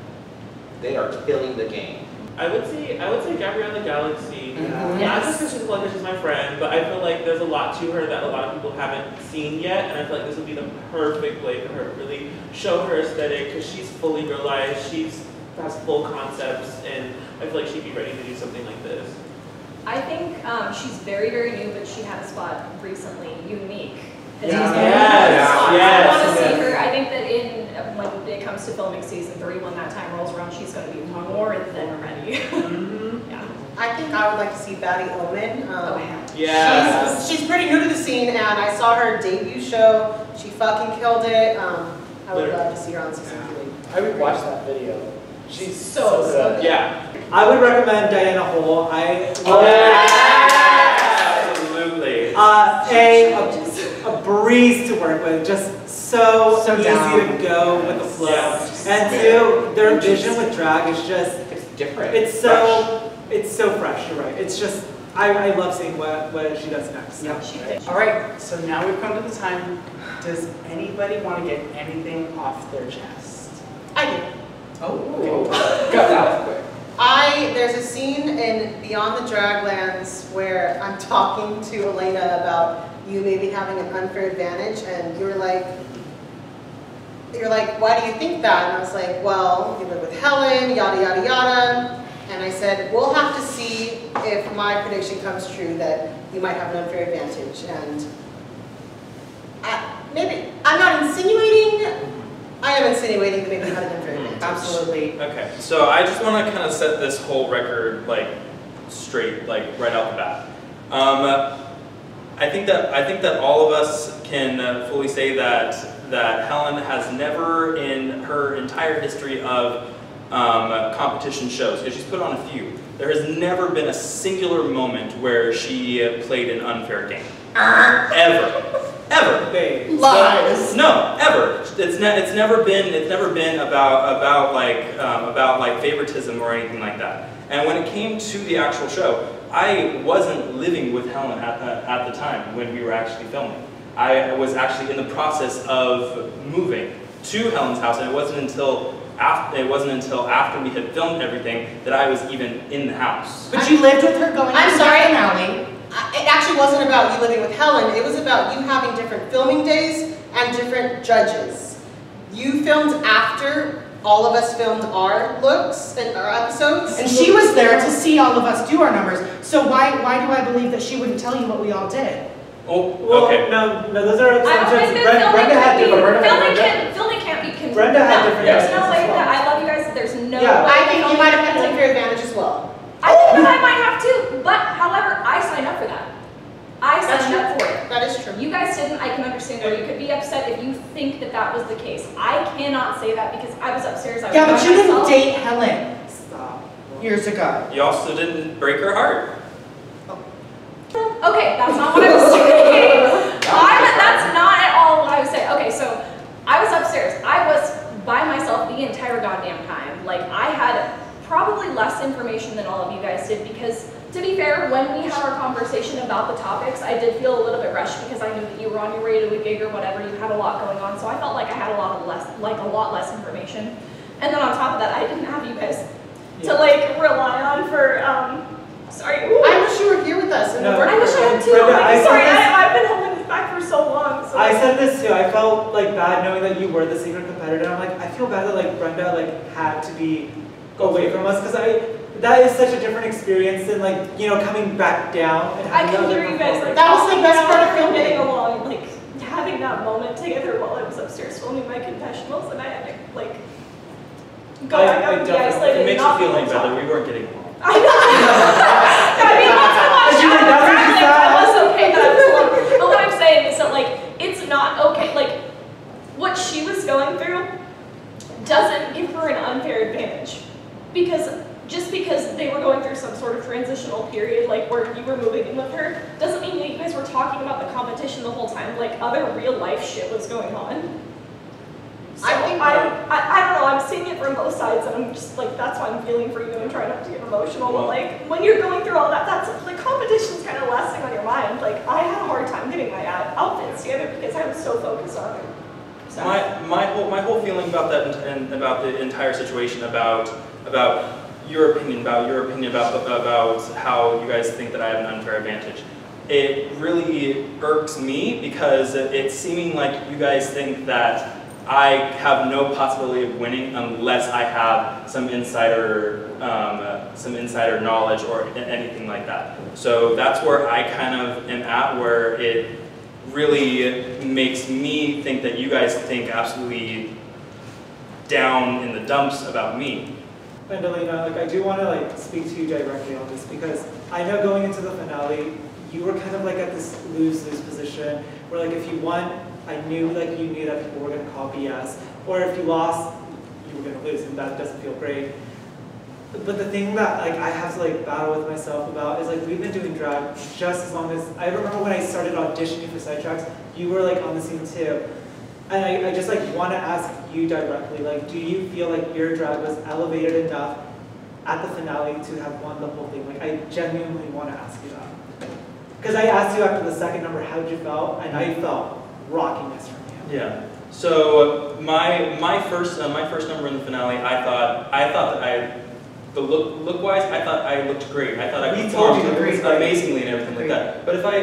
they are killing the game. I would say Gabriella Galaxy. Not Yes. just because she's like she's my friend, but I feel like there's a lot to her that a lot of people haven't seen yet, and I feel like this would be the perfect way for her to really show her aesthetic, because she's fully realized, has full concepts, and I feel like she'd be ready to do something like this. I think she's very, very new, but she had a spot recently, Unique. Yes, yes. I want to see her. I think that when it comes to filming season 3, when that time rolls around, she's going to be more than ready. Yeah. I think I would like to see Batty Omen. Yes. She's pretty new to the scene, and I saw her debut show. She fucking killed it. I would love to see her on season 3. I would watch that video. She's so good. Yeah. I would recommend Diana Hole. Absolutely. A breeze to work with, just so easy down. to go with the flow. Yes. And two, their vision with drag is just, It's different. it's so fresh, you're right. It's just, I love seeing what she does next. Yep. All right, so now we've come to the time. Does anybody want to get anything off their chest? I do. Go, that was quick. There's a scene in Beyond the Draglands where I'm talking to Elena about you maybe having an unfair advantage, and you're like, why do you think that? And I was like, well, you live with Helen, yada, yada, yada. And I said, we'll have to see if my prediction comes true that you might have an unfair advantage. And maybe, I'm not insinuating, I am insinuating that maybe you had an unfair advantage. Absolutely. Okay, so I just want to kind of set this whole record like straight, like right out the bat. I think that all of us can fully say that Helen has never, in her entire history of competition shows, because she's put on a few, there has never been a singular moment where she played an unfair game. Ever. Ever. Lies. No, ever. It's never been about like favoritism or anything like that. And when it came to the actual show, I wasn't living with Helen at the time when we were actually filming. I was actually in the process of moving to Helen's house, and it wasn't until after we had filmed everything that I was even in the house. But you lived with her going I'm to sorry. the finale. It actually wasn't about you living with Helen, it was about you having different filming days and different judges. You filmed after all of us filmed our looks and our episodes. And she was there to see all of us do our numbers. So why do I believe that she wouldn't tell you what we all did? Oh, Well, okay. no, those are I don't assumptions. think that Brenda had different. filming can't be confused. Brenda had different There's no judges way as well. that, I love you guys, there's no Yeah. way. I think you filming might have can had an be- unfair advantage as well. I think that I might have too, but however, I signed up for that. I That's signed true. up for it. That is true. You guys didn't, I can understand where you could be upset if you think that that was the case. I cannot say that because I was upstairs, I was Yeah, by but you didn't myself. date Helen Stop. years ago. You also didn't break her heart. Okay, that's not what I was saying. That's not at all what I was saying. Okay, so I was upstairs. I was by myself the entire goddamn time. Like, I had probably less information than all of you guys did because, to be fair, when we had our conversation about the topics, I did feel a little bit rushed because I knew that you were on your way to a gig or whatever. You had a lot going on, so I felt like I had a lot less information. And then on top of that, I didn't have you guys to like rely on for. Sorry. I wish you were here with us. No. I wish I had too. Brenda, Like, I sorry, said this- I've been holding this back for so long. So I said this too. I felt like bad knowing that you were the secret competitor. I'm like, I feel bad that like Brenda like had to be away from us because that is such a different experience than like coming back down and I having can the other hear you guys like performers. That was the best part of filming, getting filming. along, like having that moment together while I was upstairs filming my confessionals, and I had to like go back up and be isolated. It makes and not you feel be like able to better. talk. We weren't getting along. I know. I mean, once I watched She's like, out that's what the she Draglands, I said. was okay that I was alone. But what I'm saying is that like it's not okay. Like what she was going through doesn't give her an unfair advantage because. Just because they were going through some sort of transitional period, like where you were moving in with her, doesn't mean that you guys were talking about the competition the whole time. Like other real life shit was going on. So I think I don't know. I'm seeing it from both sides, and I'm just like that's why I'm feeling for you and trying not to get emotional. But like when you're going through all that, that's the competition's kind of lasting on your mind. Like I had a hard time getting my outfits together because I was so focused on it. So. My whole feeling about that and about the entire situation about your opinion about how you guys think that I have an unfair advantage. It really irks me because it's seeming like you guys think that I have no possibility of winning unless I have some insider knowledge or anything like that. So that's where I kind of am at, where it really makes me think that you guys think absolutely down in the dumps about me. And Elena, like I do want to like speak to you directly on this because I know going into the finale, you were kind of like at this lose-lose position where like if you won, I knew like you knew that people were going to call BS, or if you lost, you were going to lose, and that doesn't feel great. But the thing that like I have to like battle with myself about is like we've been doing drag just as long as I remember when I started auditioning for sidetracks, you were like on the scene too. And I just like want to ask you directly, like, do you feel like your drag was elevated enough at the finale to have won the whole thing? Like, I genuinely want to ask you that. Because I asked you after the second number how'd you felt, and I felt rockiness from you. Yeah. So my first number in the finale, I thought that the look wise, I thought I looked great. I thought I performed amazingly and everything like that. But if I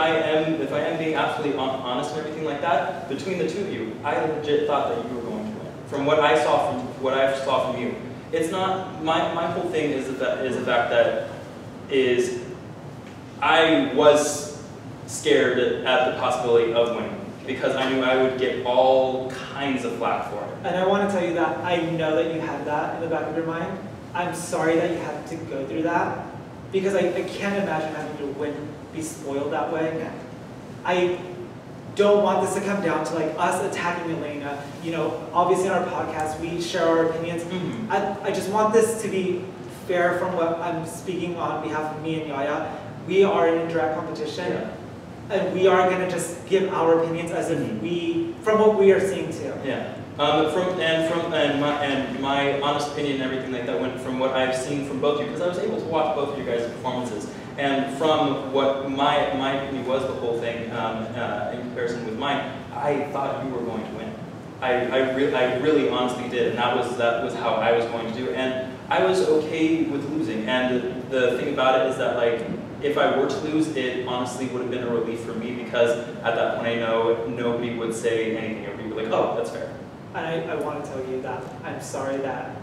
am being absolutely honest and everything like that, between the two of you, I legit thought that you were going to win. From what I saw from you, it's not my whole thing is the fact that is I was scared at the possibility of winning because I knew I would get all kinds of flack for it. And I want to tell you that I know that you had that in the back of your mind. I'm sorry that you had to go through that because I can't imagine having to win, be spoiled that way. Yeah. I don't want this to come down to like us attacking Elena. You know, obviously in our podcast we share our opinions. Mm-hmm. I just want this to be fair from what I'm speaking on behalf of me and Yaya. We are in a drag competition. Yeah. And we are going to just give our opinions as if we, from what we are seeing too. Yeah. My honest opinion and everything like that went from what I've seen from both of you, because I was able to watch both of you guys' performances, and from what my opinion was the whole thing in comparison with mine, I thought you were going to win. I really honestly did, and that was how I was going to do it, and I was okay with losing. And the thing about it is that like, if I were to lose, it honestly would have been a relief for me because at that point I know nobody would say anything. Everybody would be like, oh, that's fair. And I want to tell you that I'm sorry that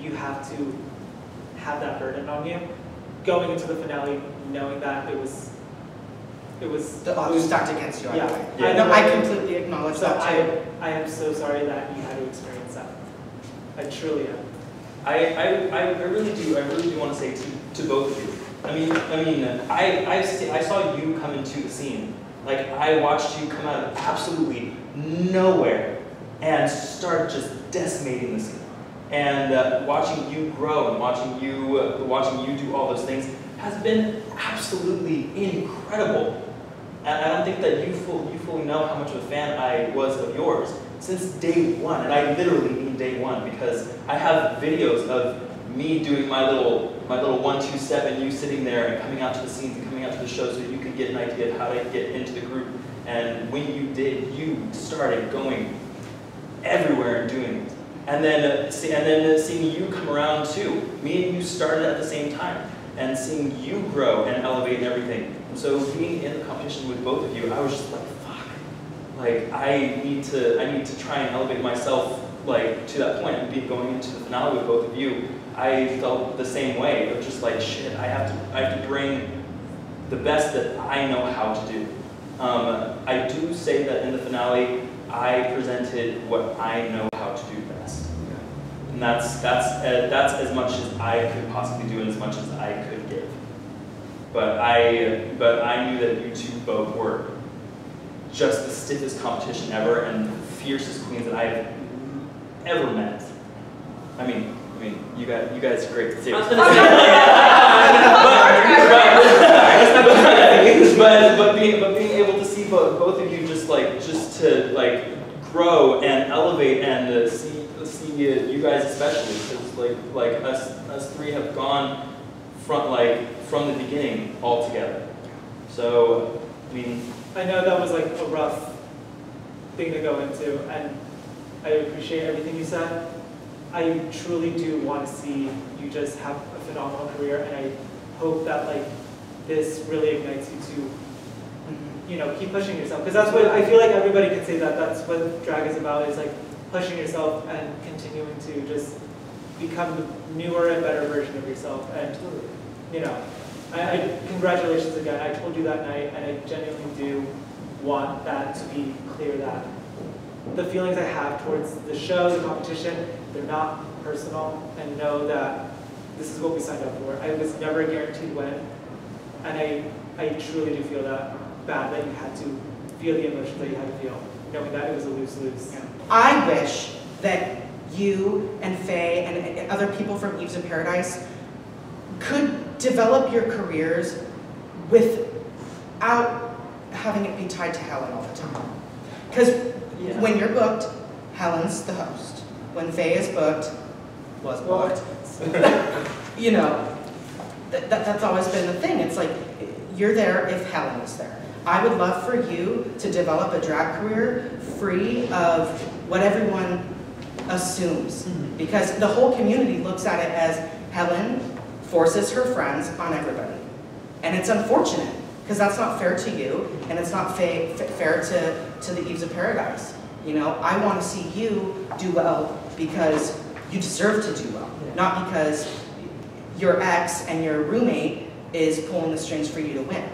you have to have that burden on you. Going into the finale, knowing that it was The odds were stacked against you. Yeah. I completely acknowledge so that too. I am so sorry that you had to experience that. I truly am. I really do want to say to both of you. I saw you come into the scene. Like, I watched you come out of absolutely nowhere and start just decimating the scene. And watching you grow and watching you do all those things has been absolutely incredible. And I don't think that you fully know how much of a fan I was of yours since day one. And I literally mean day one, because I have videos of me doing my little 1-2-7, you sitting there and coming out to the scenes and coming out to the show so you could get an idea of how to get into the group. And when you did, you started going everywhere and doing it. And then seeing you come around too. Me and you started at the same time, and seeing you grow and elevate and everything. And so being in the competition with both of you, I was just like, fuck. Like, I need to try and elevate myself like to that point. And going into the finale with both of you, I felt the same way. It was just like, shit, I have to bring the best that I know how to do. I do say that in the finale, I presented what I know how to do best. And that's as much as I could possibly do and as much as I could give. But I knew that you two both were just the stiffest competition ever and the fiercest queens that I've ever met. I mean, you guys are great to see. But being able to see both of you just to grow and elevate and see you guys especially, because like us three have gone from the beginning all together. So I mean, I know that was like a rough thing to go into, and I appreciate everything you said. I truly do want to see you just have a phenomenal career, and I hope that like this really ignites you to, you know, keep pushing yourself. Because that's what I feel like everybody can say, that that's what drag is about, is like pushing yourself and continuing to just become the newer and better version of yourself. And you know, I congratulations again. I told you that night, and I genuinely do want that to be clear, that the feelings I have towards the show, the competition, they're not personal, and know that this is what we signed up for. I was never guaranteed win, and I truly do feel that bad that you had to feel the emotions that you had to feel, knowing that it was a lose-lose. Yeah. I wish that you and Faye and other people from Eves in Paradise could develop your careers without having it be tied to Helen all the time. Because when you're booked, Helen's the host. When Faye is booked, was booked, you know, that's always been the thing. It's like, you're there if Helen is there. I would love for you to develop a drag career free of what everyone assumes. Because the whole community looks at it as Helen forces her friends on everybody. And it's unfortunate, because that's not fair to you, and it's not fair to the Eves of Paradise. You know, I want to see you do well because you deserve to do well, not because your ex and your roommate is pulling the strings for you to win.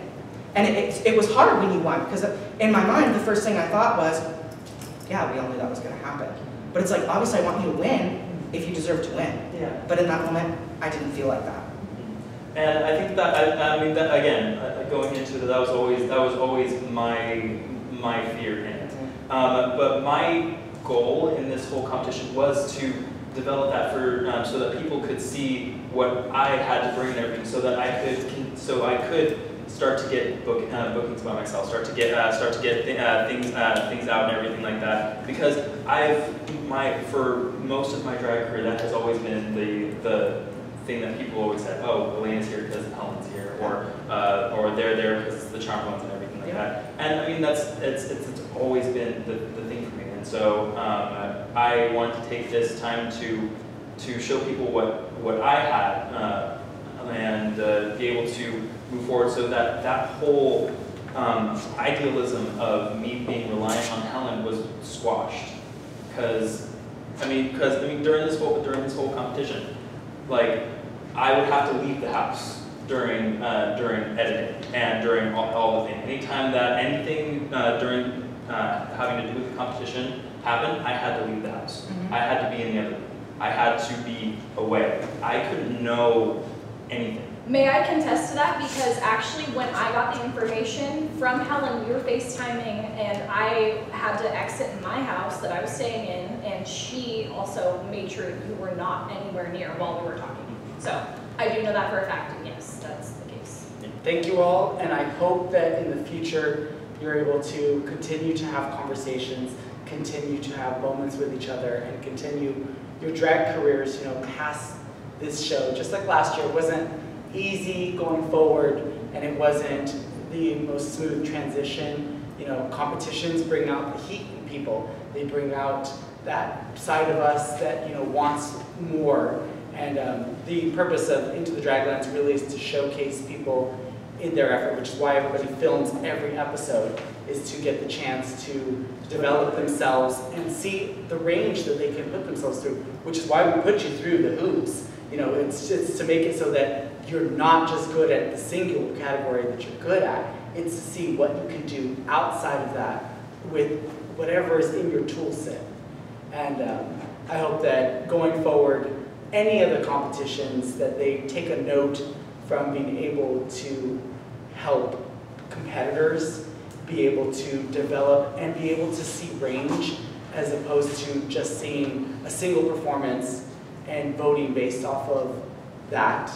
And it was hard when you won, because in my mind, the first thing I thought was, yeah, we all knew that was going to happen. But it's like, obviously I want you to win if you deserve to win. Yeah. But in that moment, I didn't feel like that. And I think that, I mean, that, again, going into that was always my fear in it. But my goal in this whole competition was to develop that for so that people could see what I had to bring and everything, so that I could start to get bookings by myself, start to get things out and everything like that. Because for most of my drag career, that has always been the thing that people always said. Oh, Elena's here because Helen's here, or they're there because it's the charm ones and everything like that. And I mean, it's always been the thing for me. And so I wanted to take this time to show people what I had and be able to move forward, so that whole idealism of me being reliant on Helen was squashed. Because during this whole competition, like, I would have to leave the house during editing and during all the things. Anytime that anything during having to do with the competition happened, I had to leave the house. Mm-hmm. I had to be in the other room. I had to be away. I couldn't know anything. May I contest to that? Because actually when I got the information from Helen, we were FaceTiming and I had to exit my house that I was staying in, and she also made sure you were not anywhere near while we were talking. So I do know that for a fact, and yes, that's the case. Thank you all, and I hope that in the future you're able to continue to have conversations, continue to have moments with each other, and continue your drag careers, past this show. Just like last year, it wasn't easy going forward, and it wasn't the most smooth transition. Competitions bring out the heat in people. They bring out that side of us that wants more. And the purpose of Into the Draglands really is to showcase people in their effort, which is why everybody films every episode, is to get the chance to develop themselves and see the range that they can put themselves through, which is why we put you through the hoops. It's to make it so that you're not just good at the singular category that you're good at. It's to see what you can do outside of that with whatever is in your tool set. And I hope that going forward, any of the competitions, that they take a note from being able to help competitors be able to develop and be able to see range, as opposed to just seeing a single performance and voting based off of that.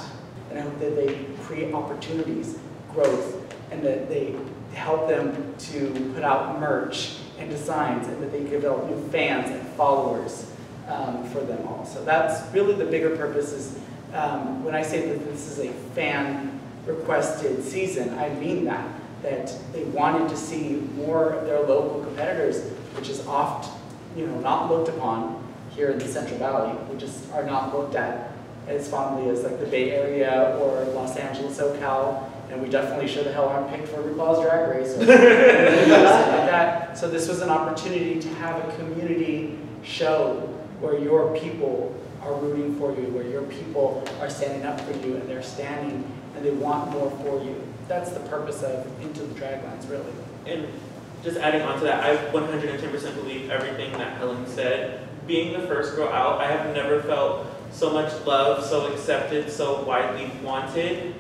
And I hope that they create opportunities, growth, and that they help them to put out merch and designs, and that they develop new fans and followers for them all. So that's really the bigger purpose. Is when I say that this is a fan requested season, I mean that they wanted to see more of their local competitors, which is oft not looked upon here in the Central Valley. We just are not looked at as fondly as like the Bay Area or Los Angeles, SoCal, and we definitely sure the hell aren't picked for RuPaul's Drag Race or something like that. So this was an opportunity to have a community show where your people are rooting for you, where your people are standing up for you, and they're standing and they want more for you. That's the purpose of Into the Draglands, really. And just adding on to that, I 110% believe everything that Helen said. Being the first girl out, I have never felt so much love, so accepted, so widely wanted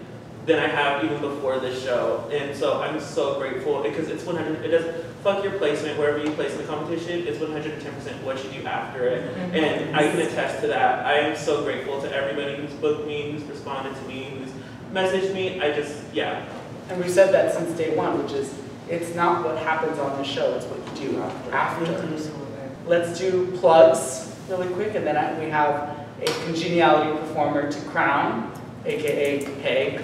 than I have even before this show. And so I'm so grateful, because it's 100, it doesn't, fuck your placement, wherever you place in the competition, it's 110% what you do after it. Mm-hmm. And I can attest to that. I am so grateful to everybody who's booked me, who's responded to me, who's messaged me. Yeah. And we've said that since day one, which is, it's not what happens on the show, it's what you do after. Mm-hmm. Let's do plugs really quick, and then we have a congeniality performer to crown, aka Peg.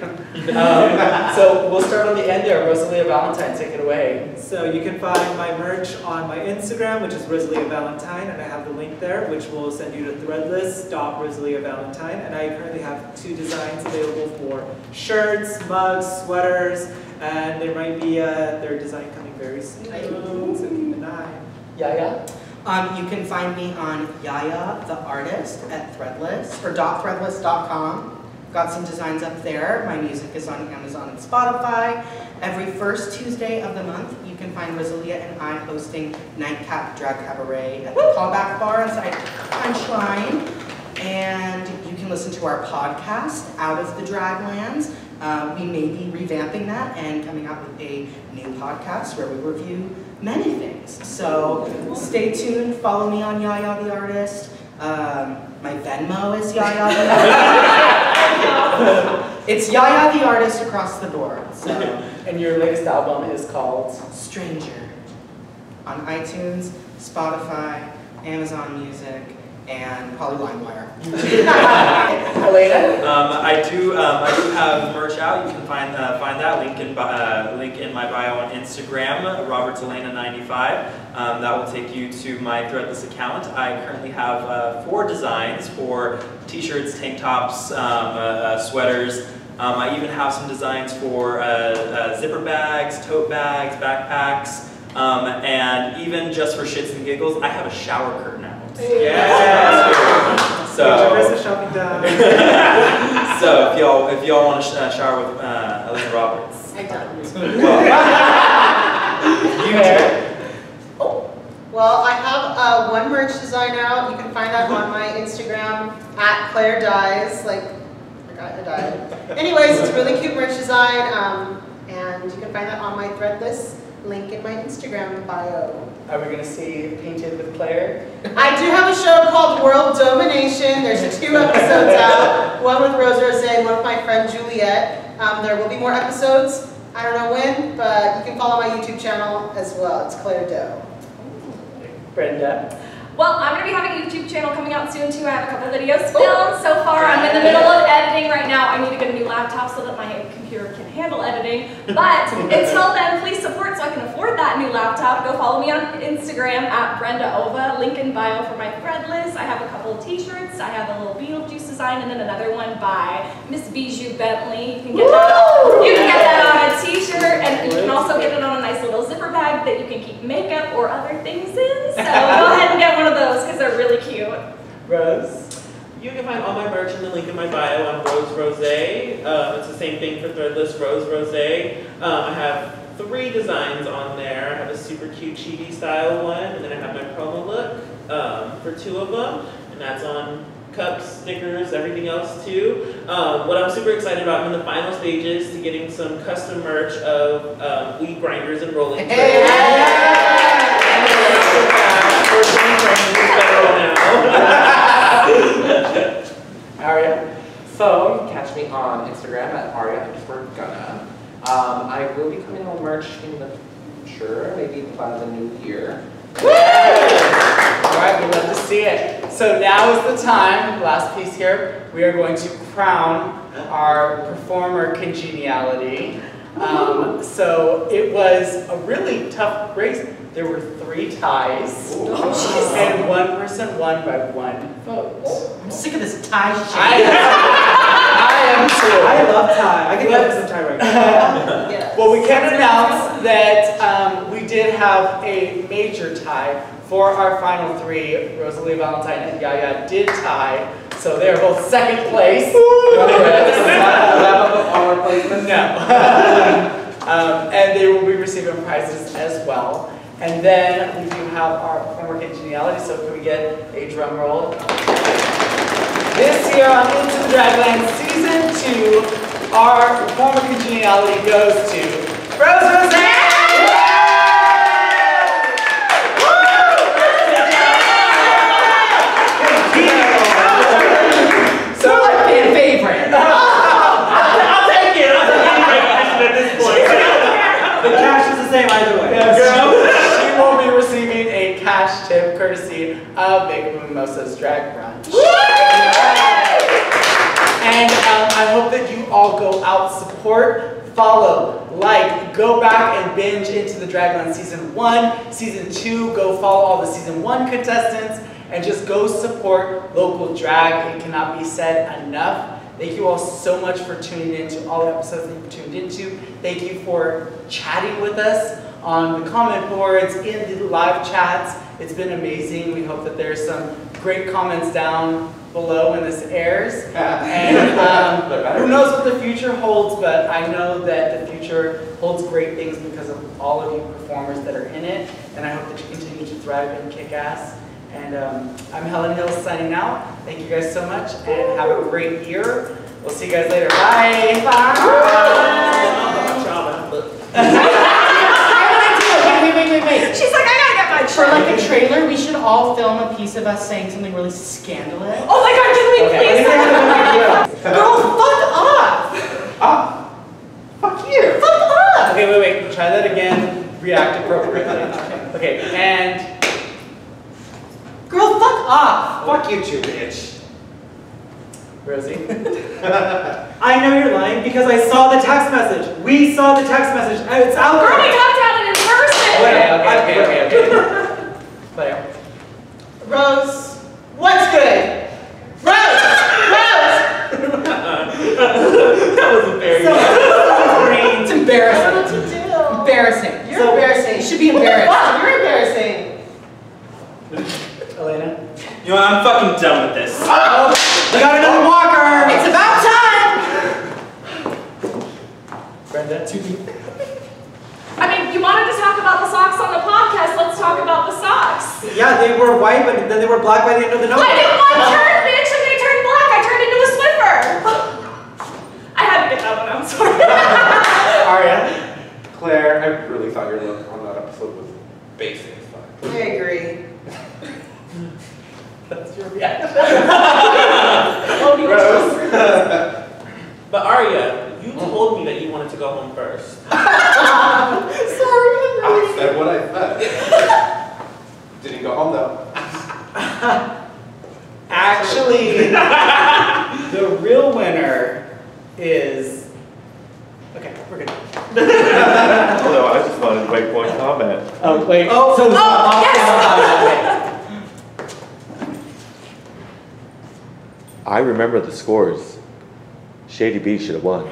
So we'll start on the end there. Rosalia Valentine, take it away. So you can find my merch on my Instagram, which is Rosalia Valentine, and I have the link there, which will send you to threadless.rosaliavalentine. And I currently have 2 designs available for shirts, mugs, sweaters, and there might be their design coming very soon. So keep an eye. Yeah. You can find me on Yaya the Artist at Threadless, or .threadless.com. got some designs up there. My music is on Amazon and Spotify. Every first Tuesday of the month, you can find Rosalia and I hosting Nightcap Drag Cabaret at the Callback Bar inside Punchline. And you can listen to our podcast, Out of the Draglands. We may be revamping that and coming out with a new podcast where we review many things. So stay tuned, follow me on Yaya the Artist. My Venmo is Yaya the Artist. It's Yaya the Artist across the board. So. And your latest album is called? Stranger. On iTunes, Spotify, Amazon Music, and probably LimeWire. Elena? I do have merch out. You can find that link in my bio on Instagram, RobertsElena95. That will take you to my Threadless account. I currently have 4 designs for t-shirts, tank tops, sweaters. I even have some designs for zipper bags, tote bags, backpacks, and even just for shits and giggles, I have a shower curtain out. Yeah. So shopping done. So if y'all want to shower with Elena Roberts, I don't. You do. Well, I have one merch design out. You can find that on my Instagram @ClaireDyes. Like, I forgot I died. Anyways, it's a really cute merch design, and you can find that on my Threadless link in my Instagram bio. Are we going to see Painted with Claire? I do have a show called World Domination. There's 2 episodes out. One with Rosalie and one with my friend Juliet. There will be more episodes. I don't know when, but you can follow my YouTube channel as well. It's Claire Doe. Brenda? Well, I'm going to be having a YouTube channel coming out soon too. I have a couple videos filmed so far. I'm in the middle of editing right now. I need to get a new laptop so that my computer can handle editing. But until then, please support so I can afford that new laptop. Go follow me on Instagram @BrendaOva. Link in bio for my Threadless. I have a couple of t-shirts. I have a little Beetlejuice design and then another one by Miss Bijou Bentley. You can get that on a t-shirt, and you can also get it on a nice little zipper bag that you can keep makeup or other things in. So go ahead and get one of those because they're really cute. Rose? You can find all my merch in the link in my bio on Rose Rose. It's the same thing for Threadless, Rose Rose. I have 3 designs on there. I have a super cute chibi style one, and then I have my promo look for 2 of them, and that's on cups, stickers, everything else too. What I'm super excited about, I'm in the final stages to getting some custom merch of weed grinders and rolling trays. Aria? So you can catch me on Instagram @Aria_Gunna. I will be coming on merch in the future, maybe by the new year. Alright, we'd love to see it. So now is the time, last piece here, we are going to crown our performer congeniality. So it was a really tough race. There were 3 ties, and one person won by 1 vote. I'm sick of this tie shit. I am too. I love tie. I can love some tie right now. Yes. Well, we can announce that we did have a major tie for our final 3. Rosalie, Valentine, and Yaya did tie, so they are both 2nd place. No. And they will be receiving prizes as well. And then we do have our performer congeniality, so can we get a drum roll? This year on Into the Draglands Season 2, our performer congeniality goes to Rosalie! So like being favorite. I'll take it. I'll take any recognition at this point. The cash is the same either way. Yes, she will be receiving a cash tip courtesy of Makeup and Mimosa's Drag Brunch. And I hope that you all go out, support, follow, like, go back and binge Into the Draglands Season 1, Season 2, go follow all the Season 1 contestants, and just go support local drag. It cannot be said enough. Thank you all so much for tuning in to all the episodes that you've tuned into. Thank you for chatting with us on the comment boards, in the live chats. It's been amazing. We hope that there's some great comments down below when this airs. And who knows what the future holds, but I know that the future holds great things because of all of you performers that are in it, and I hope that you continue to thrive and kick ass. And I'm Helen Hill signing out. Thank you guys so much, and have a great year. We'll see you guys later. Bye. Bye. Wait. She's like, I gotta get my For tray. like a trailer, we should all film a piece of us saying something really scandalous. Oh my god, can we please? Girl, fuck off! Fuck you! Fuck off! Okay, wait. Try that again. React appropriately. Okay, and Girl, fuck off! Fuck you too, bitch. Rosie. I know you're lying because I saw the text message. We saw the text message. It's out Girl, we there. talked about it in person. Okay. Claire. Rose, what's good? Rose! That was embarrassing. It's embarrassing. What to do? Embarrassing. You're embarrassing. You should be embarrassed. Wow, you're embarrassing. Elena. You know, I'm fucking done with this. We got another walker. It's about time! Brenda. I mean, you wanted to talk about the socks on the podcast, let's talk about the socks. Yeah, they were white, but then they were black by the end of the note. I didn't want to turn, bitch, and they turned black. I turned into a Swiffer. I had to get that one, I'm sorry. Aria. Claire, I really thought your look on that episode was basic as fuck. I agree. That's your reaction. Rose. But Aria, you told me that you wanted to go home first. Sorry. I said what I said. Didn't go home though. Actually, the real winner is. Okay, we're good. Although I just wanted to make one comment. Oh, wait. Oh, so yes. I remember the scores. Shady-Bee should have won.